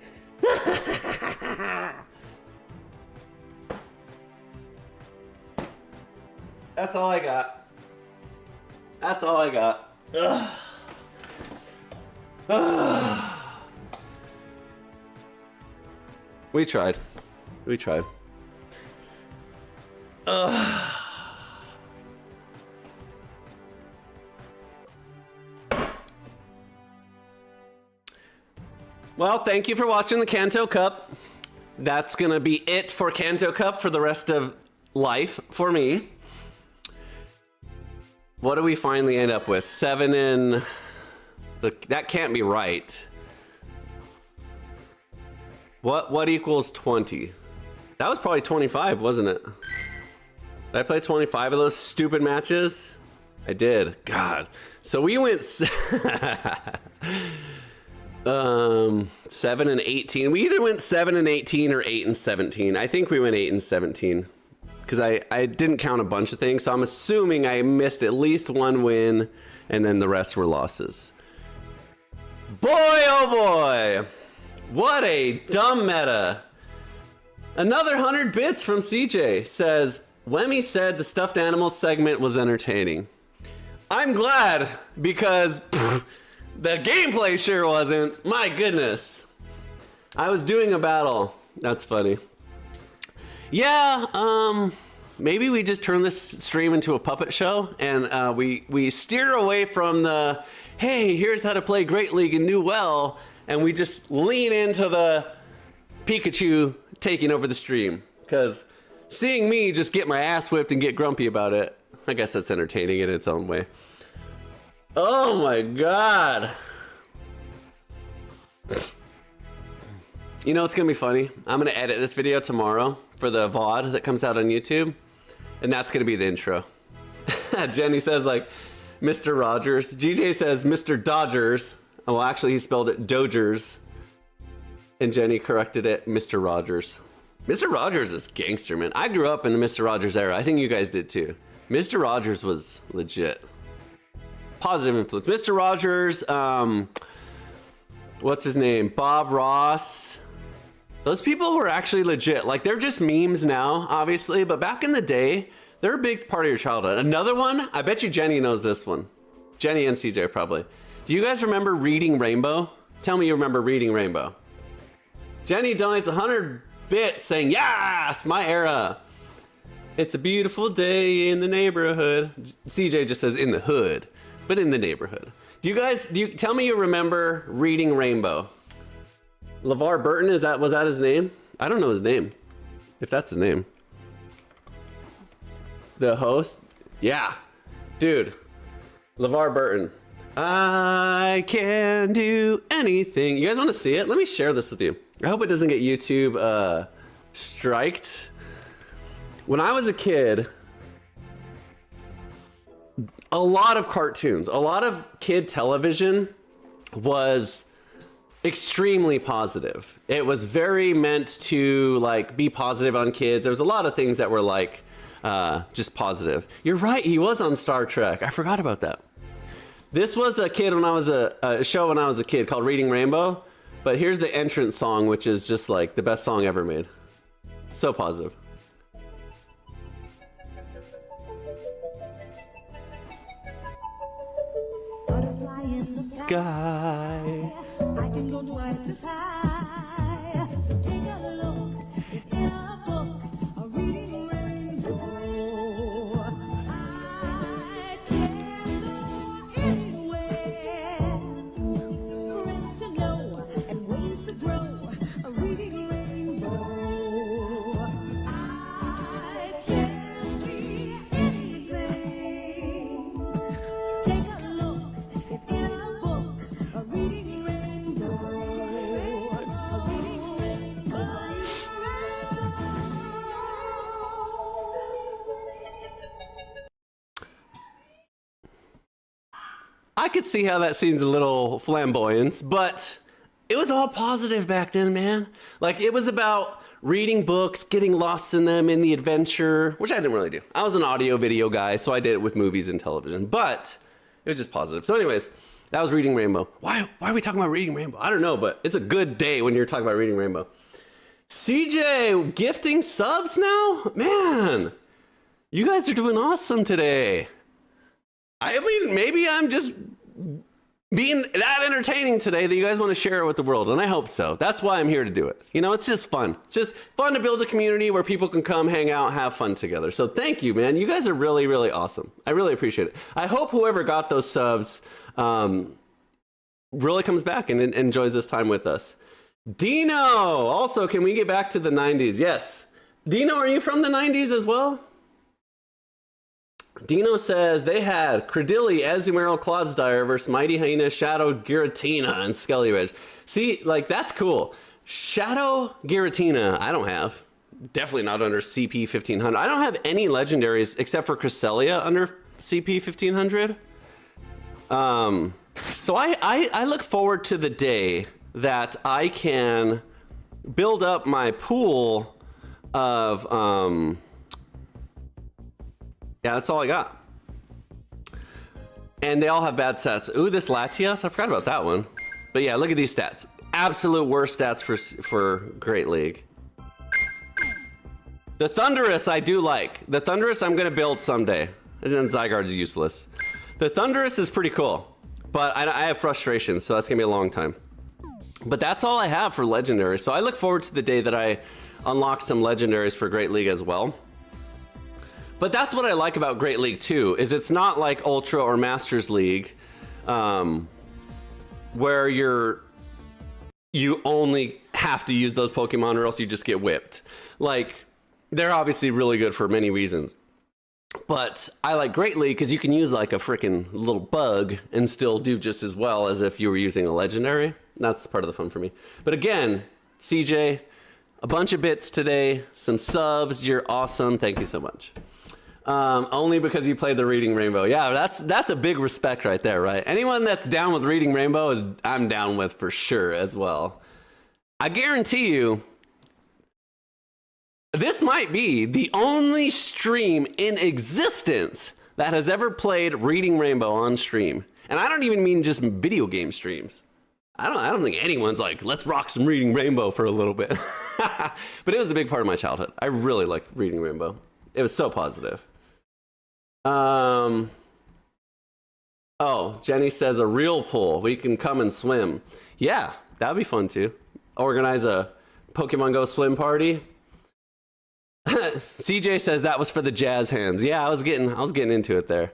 That's all I got. That's all I got. Ugh. Ugh. We tried. We tried. Ugh. Well, thank you for watching the Kanto Cup. That's gonna be it for Kanto Cup for the rest of life for me. What do we finally end up with? 7 and... That can't be right. What equals 20? That was probably 25, wasn't it? Did I play 25 of those stupid matches? I did. God. So we went 7 and 18. We either went 7 and 18 or 8 and 17. I think we went 8 and 17. Because I didn't count a bunch of things, so I'm assuming I missed at least one win, and then the rest were losses. Boy, oh boy! What a dumb meta. Another 100 bits from CJ says, Wemmy said the stuffed animals segment was entertaining. I'm glad, because the gameplay sure wasn't. My goodness. I was doing a battle. That's funny. Yeah, maybe we just turn this stream into a puppet show, and we steer away from the, hey, here's how to play Great League and do well, and we just lean into the Pikachu taking over the stream. Because seeing me just get my ass whipped and get grumpy about it, I guess that's entertaining in its own way. Oh my god. You know what's gonna be funny? I'm gonna edit this video tomorrow for the VOD that comes out on YouTube, and that's gonna be the intro. Jenny says like Mr. Rogers. GJ says Mr. Dodgers. Oh, well, actually he spelled it Dodgers. And Jenny corrected it Mr. Rogers. Mr. Rogers is gangster, man. I grew up in the Mr. Rogers era. I think you guys did too. Mr. Rogers was legit. Positive influence. Mr. Rogers, what's his name? Bob Ross. Those people were actually legit. Like, they're just memes now, obviously, but back in the day, they're a big part of your childhood. Another one, I bet you Jenny knows this one. Jenny and CJ probably. Do you guys remember Reading Rainbow? Tell me you remember Reading Rainbow. Jenny donates 100 bits saying, yes, my era. It's a beautiful day in the neighborhood. CJ just says in the hood, but in the neighborhood. Tell me you remember Reading Rainbow? LeVar Burton, was that his name? I don't know his name. If that's his name. The host? Yeah. Dude. LeVar Burton. I can do anything. You guys want to see it? Let me share this with you. I hope it doesn't get YouTube striked. When I was a kid, a lot of cartoons, a lot of kid television was extremely positive. It was very meant to like be positive on kids. There was a lot of things that were like just positive. You're right, he was on Star Trek. I forgot about that. This was a kid when I was a show when I was a kid called Reading Rainbow, but here's the entrance song, which is just like the best song ever made. So positive. Butterfly in the sky. I can go twice as high. Take a look, it's in a book, a reading rainbow. I can go anywhere. Friends to know and ways to grow, a reading rainbow. I can be anything. Take a look, it's in a book, a reading rainbow. I could see how that seems a little flamboyant, but it was all positive back then, man. Like, it was about reading books, getting lost in them, in the adventure, which I didn't really do. I was an audio video guy, so I did it with movies and television, but it was just positive. So anyways, that was Reading Rainbow. Why are we talking about Reading Rainbow? I don't know, but it's a good day when you're talking about Reading Rainbow. CJ, gifting subs now? Man, you guys are doing awesome today. I mean, maybe I'm just being that entertaining today that you guys want to share it with the world, and I hope so. That's why I'm here to do it. You know, it's just fun. It's just fun to build a community where people can come, hang out, have fun together. So thank you, man. You guys are really, really awesome. I really appreciate it. I hope whoever got those subs really comes back and enjoys this time with us. Dino, also, can we get back to the 90s? Yes. Dino, are you from the 90s as well? Dino says they had Credilli, Azumarill, Clodsire versus Mighty Hyena, Shadow, Giratina, and Skelly Ridge. See, like, that's cool. Shadow Giratina, I don't have. Definitely not under CP 1500. I don't have any legendaries except for Cresselia under CP 1500. So I look forward to the day that I can build up my pool of yeah, that's all I got. And they all have bad stats. Ooh, this Latias, I forgot about that one. But yeah, look at these stats. Absolute worst stats for Great League. The Thundurus I do like. The Thundurus I'm gonna build someday. And then Zygarde's useless. The Thundurus is pretty cool. But I have frustration, so that's gonna be a long time. But that's all I have for Legendary. So I look forward to the day that I unlock some Legendaries for Great League as well. But that's what I like about Great League too, is it's not like Ultra or Masters League, where you only have to use those Pokemon or else you just get whipped. Like, they're obviously really good for many reasons. But I like Great League because you can use like a freaking little bug and still do just as well as if you were using a legendary. That's part of the fun for me. But again, CJ, a bunch of bits today, some subs, you're awesome. Thank you so much. Only because you played the Reading Rainbow. Yeah, that's a big respect right there, right? Anyone that's down with Reading Rainbow I'm down with for sure as well. I guarantee you, this might be the only stream in existence that has ever played Reading Rainbow on stream. And I don't even mean just video game streams. I don't think anyone's like, let's rock some Reading Rainbow for a little bit. But it was a big part of my childhood. I really liked Reading Rainbow. It was so positive. Oh, Jenny says a real pool. We can come and swim. Yeah, that'd be fun too. Organize a Pokemon Go swim party. CJ says that was for the jazz hands. Yeah, I was getting into it there.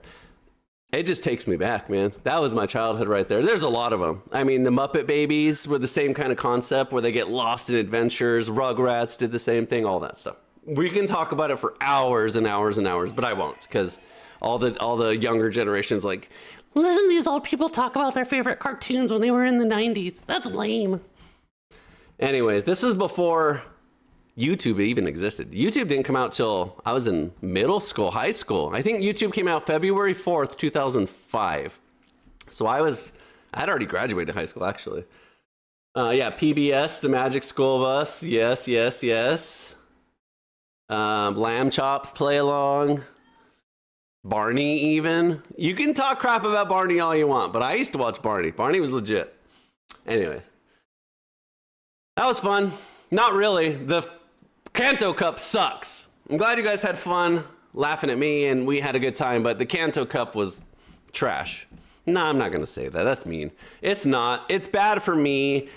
It just takes me back, man. That was my childhood right there. There's a lot of them. I mean, the Muppet Babies were the same kind of concept where they get lost in adventures. Rugrats did the same thing, all that stuff. We can talk about it for hours and hours and hours, but I won't, because all the younger generations like, listen to these old people talk about their favorite cartoons when they were in the 90s. That's lame. Anyways, this was before YouTube even existed. YouTube didn't come out till I was in middle school, high school. I think YouTube came out February 4th, 2005. So I had already graduated high school, actually. Yeah, PBS, the Magic School Bus. Yes, yes, yes. Lamb Chops play along. Barney even. You can talk crap about Barney all you want, but I used to watch Barney. Barney was legit. Anyway. That was fun. Not really. The Kanto Cup sucks. I'm glad you guys had fun laughing at me and we had a good time, but the Kanto Cup was trash. No, I'm not going to say that. That's mean. It's not. It's bad for me.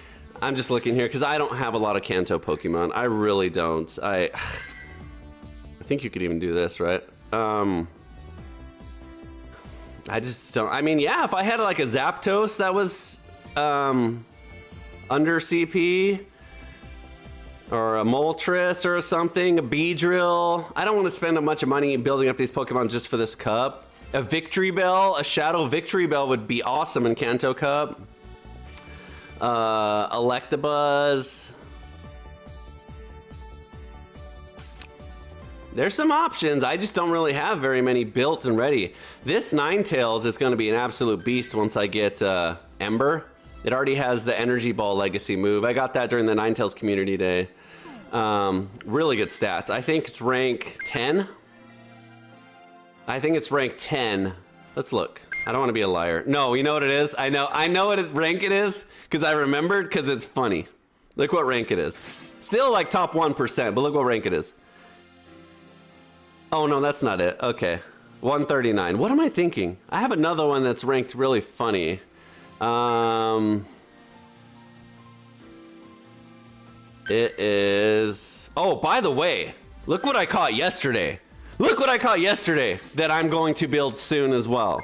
I'm just looking here because I don't have a lot of Kanto Pokemon. I really don't. I think you could even do this, right? I just don't. I mean, yeah, if I had like a Zapdos that was under CP, or a Moltres or something, a Beedrill. I don't want to spend a bunch of money building up these Pokemon just for this cup. A Victory Bell, a Shadow Victory Bell would be awesome in Kanto Cup. Electabuzz. There's some options. I just don't really have very many built and ready. This Ninetales is going to be an absolute beast once I get Ember. It already has the Energy Ball Legacy move. I got that during the Ninetales Community Day. Really good stats. I think it's rank 10. I think it's rank 10. Let's look. I don't want to be a liar. No, you know what it is? I know what rank it is because I remembered because it's funny. Look what rank it is. Still like top 1%, but look what rank it is. Oh no, that's not it. Okay. 139. What am I thinking? I have another one that's ranked really funny. It is... Oh, by the way, look what I caught yesterday. Look what I caught yesterday that I'm going to build soon as well.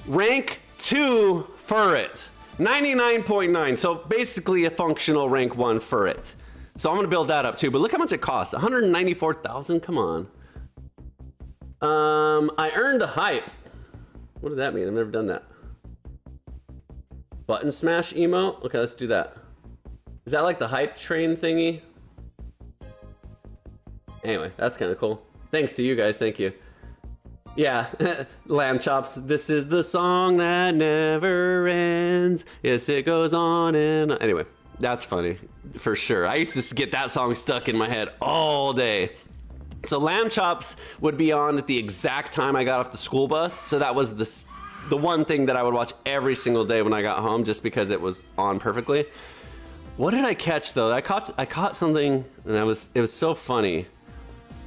Rank 2 Furret. 99.9. So basically a functional rank 1 Furret. So I'm gonna build that up too, but look how much it costs. 194,000, come on. I earned a hype. What does that mean? I've never done that. Button smash emote? Okay, let's do that. Is that like the hype train thingy? Anyway, that's kind of cool. Thanks to you guys, thank you. Yeah, Lamb Chops, this is the song that never ends. Yes, it goes on and on. Anyway, that's funny, for sure. I used to get that song stuck in my head all day. So Lamb Chops would be on at the exact time I got off the school bus. So that was the one thing that I would watch every single day when I got home, just because it was on perfectly. What did I catch though? I caught something, and it was so funny.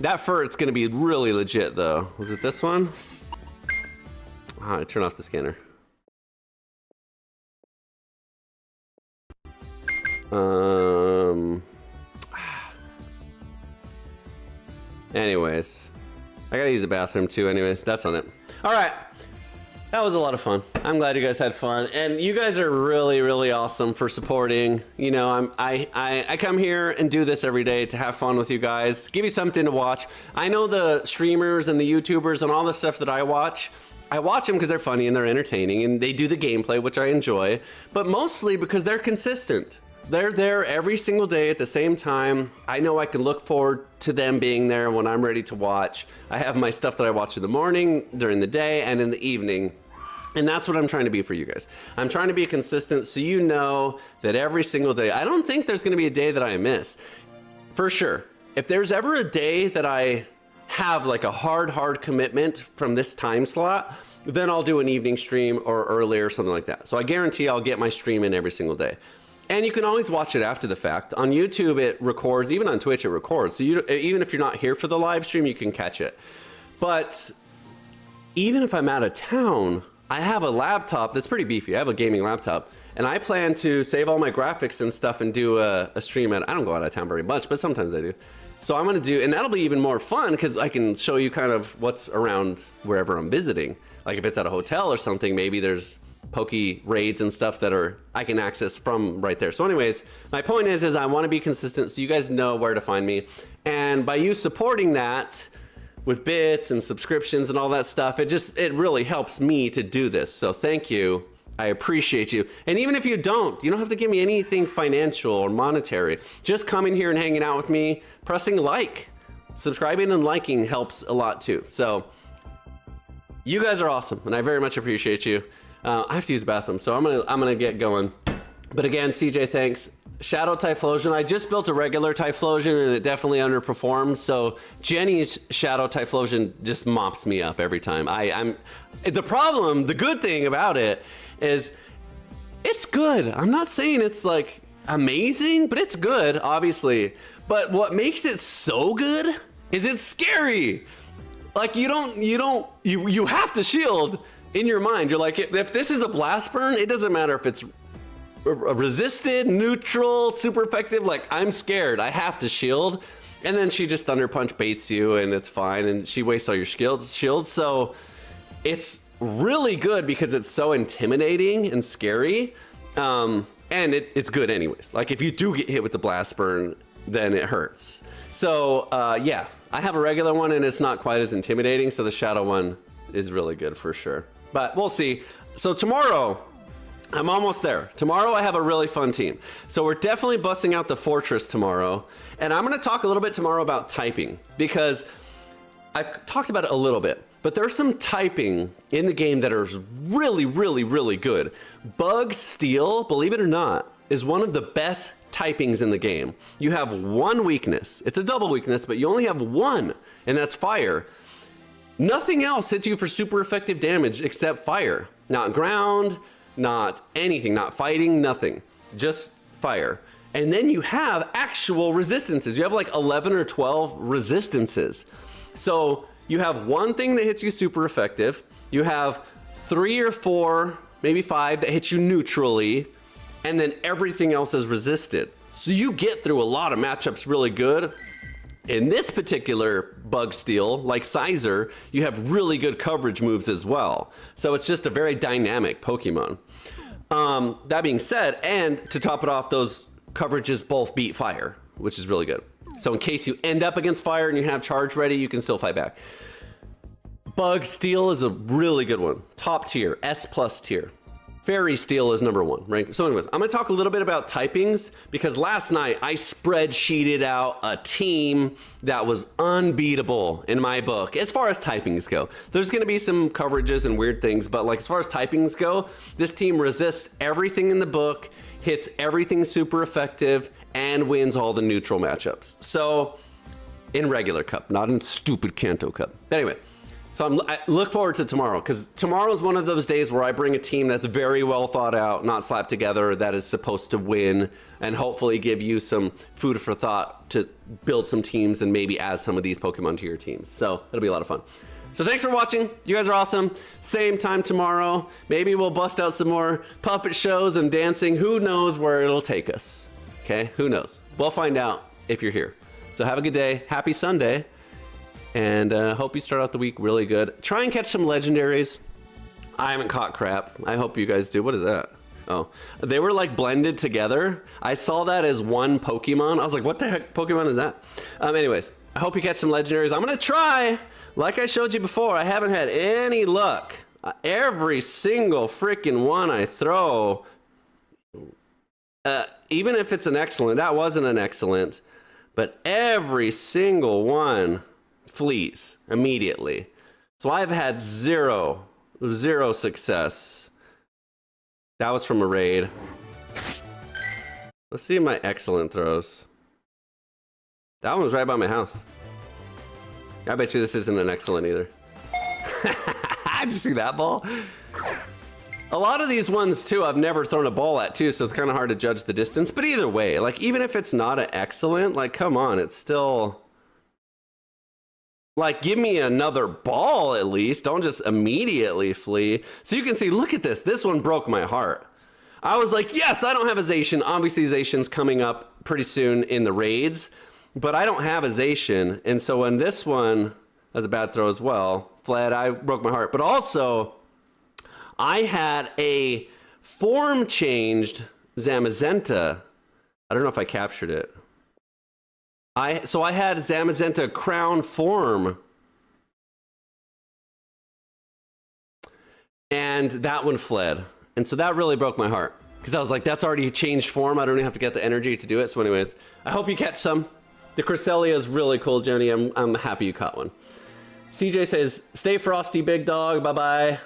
That Furret's gonna be really legit though. Was it this one? I turn off the scanner. Anyways, I gotta use the bathroom too. Anyways, that's on it. All right, that was a lot of fun. I'm glad you guys had fun, and you guys are really, really awesome for supporting. You know, I come here and do this every day to have fun with you guys, give you something to watch. I know the streamers and the YouTubers and all the stuff that I watch them because they're funny and they're entertaining, and they do the gameplay, which I enjoy, but mostly because they're consistent. They're there every single day at the same time. I know I can look forward to them being there when I'm ready to watch. I have my stuff that I watch in the morning, during the day, and in the evening. And that's what I'm trying to be for you guys. I'm trying to be consistent so you know that every single day, I don't think there's gonna be a day that I miss. For sure. If there's ever a day that I have like a hard commitment from this time slot, then I'll do an evening stream or earlier or something like that. So I guarantee I'll get my stream in every single day. And you can always watch it after the fact. On YouTube, it records. Even on Twitch, it records. So even if you're not here for the live stream, you can catch it. But even if I'm out of town, I have a laptop that's pretty beefy. I have a gaming laptop. And I plan to save all my graphics and stuff and do a stream I don't go out of town very much, but sometimes I do. So I'm going to do, and that'll be even more fun because I can show you kind of what's around wherever I'm visiting. Like if it's at a hotel or something, maybe there's Poke raids and stuff that I can access from right there. So anyways, my point is I want to be consistent so you guys know where to find me. And by you supporting that with bits and subscriptions and all that stuff, it really helps me to do this. So thank you. I appreciate you. And even if you don't have to give me anything financial or monetary. Just coming here and hanging out with me, pressing like, subscribing and liking helps a lot too. So you guys are awesome and I very much appreciate you. I have to use the bathroom, so I'm gonna get going. But again, CJ, thanks. Shadow Typhlosion, I just built a regular Typhlosion and it definitely underperformed. So Jenny's Shadow Typhlosion just mops me up every time. The good thing about it is it's good. I'm not saying it's like amazing, but it's good, obviously. But what makes it so good is it's scary. Like you have to shield. In your mind, you're like, if this is a blast burn, it doesn't matter if it's resisted, neutral, super effective. Like, I'm scared. I have to shield. And then she just Thunder Punch baits you, and it's fine. And she wastes all your shields. So it's really good because it's so intimidating and scary. And it's good anyways. Like, if you do get hit with the blast burn, then it hurts. So, yeah, I have a regular one, and it's not quite as intimidating. So the Shadow one is really good for sure. But we'll see. So tomorrow, I'm almost there. Tomorrow I have a really fun team. So we're definitely busting out the Fortress tomorrow. And I'm going to talk a little bit tomorrow about typing, because I've talked about it a little bit, but there's some typing in the game that are really, really, really good. Bug Steal, believe it or not, is one of the best typings in the game. You have one weakness. It's a double weakness, but you only have one, and that's fire. Nothing else hits you for super effective damage except fire. Not ground, not anything, not fighting, nothing. Just fire. And then you have actual resistances. You have like 11 or 12 resistances. So you have one thing that hits you super effective. You have 3 or 4, maybe 5 that hit you neutrally. And then everything else is resisted. So you get through a lot of matchups really good. In this particular Bug Steal, like Sizer, you have really good coverage moves as well. So it's just a very dynamic Pokemon. That being said, and to top it off, those coverages both beat fire, which is really good. So in case you end up against fire and you have charge ready, you can still fight back. Bug Steal is a really good one. Top tier, S+ tier. Fairy Steel is number 1, right? So anyways, I'm gonna talk a little bit about typings, because last night I spreadsheeted out a team that was unbeatable in my book as far as typings go. There's gonna be some coverages and weird things, but like as far as typings go, this team resists everything in the book, hits everything super effective, and wins all the neutral matchups. So in regular cup, not in stupid Kanto cup. Anyway. So I look forward to tomorrow, because tomorrow is one of those days where I bring a team that's very well thought out, not slapped together, that is supposed to win, and hopefully give you some food for thought to build some teams and maybe add some of these Pokemon to your teams. So it'll be a lot of fun. So thanks for watching. You guys are awesome. Same time tomorrow. Maybe we'll bust out some more puppet shows and dancing. Who knows where it'll take us? Okay, who knows? We'll find out if you're here. So have a good day. Happy Sunday. And hope you start out the week really good. Try and catch some legendaries. I haven't caught crap. I hope you guys do. What is that? Oh, they were like blended together. I saw that as one Pokemon. I was like, what the heck Pokemon is that? Anyways, I hope you catch some legendaries. I'm gonna try. Like I showed you before, I haven't had any luck. Every single freaking one I throw, even if it's an excellent, that wasn't an excellent, but every single one flees immediately. So I've had zero success. That was from a raid. Let's see my excellent throws. That one was right by my house. I bet you this isn't an excellent either. Did you see that ball? A lot of these ones too, I've never thrown a ball at too, so it's kind of hard to judge the distance. But either way, like even if it's not an excellent, like come on, it's still... Like, give me another ball at least. Don't just immediately flee. So you can see, look at this. This one broke my heart. I was like, yes, I don't have a Zacian. Obviously, Zacian's coming up pretty soon in the raids. But I don't have a Zacian. And so when this one, that's a bad throw as well, fled, I broke my heart. But also, I had a form changed Zamazenta. I don't know if I captured it. So I had Zamazenta crown form, and that one fled, and so that really broke my heart, because I was like, that's already changed form, I don't even have to get the energy to do it. So anyways, I hope you catch some. The Cresselia is really cool, Jenny. I'm happy you caught one. CJ says, stay frosty, big dog, bye-bye.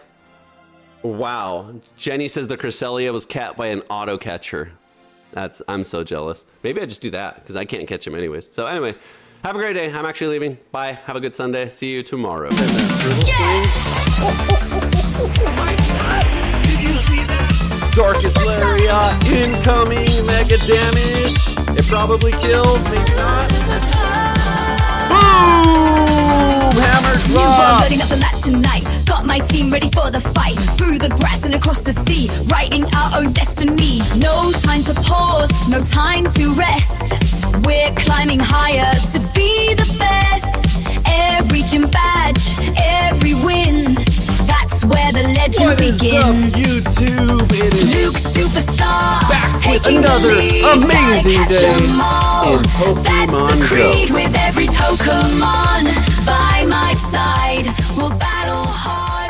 Wow, Jenny says the Cresselia was caught by an auto catcher. I'm so jealous. Maybe I just do that, because I can't catch him anyways. So anyway, have a great day. I'm actually leaving. Bye. Have a good Sunday. See you tomorrow. Yes! Oh my God! Did you see that? Darkest Lariat incoming. Mega damage. It probably kills. Maybe not. Boom! Hammer drop. Loading up the mat tonight. Got my team ready for the fight. Through the grass and across the sea, writing our own destiny. No time to pause, no time to rest. We're climbing higher to be the best. Every gym badge, every win. That's where the legend begins. YouTube, it is Luke Superstar, back with taking another the lead, amazing gotta catch day 'em all. in Pokemon That's the creed Go. with every Pokemon by my side. We'll battle hard.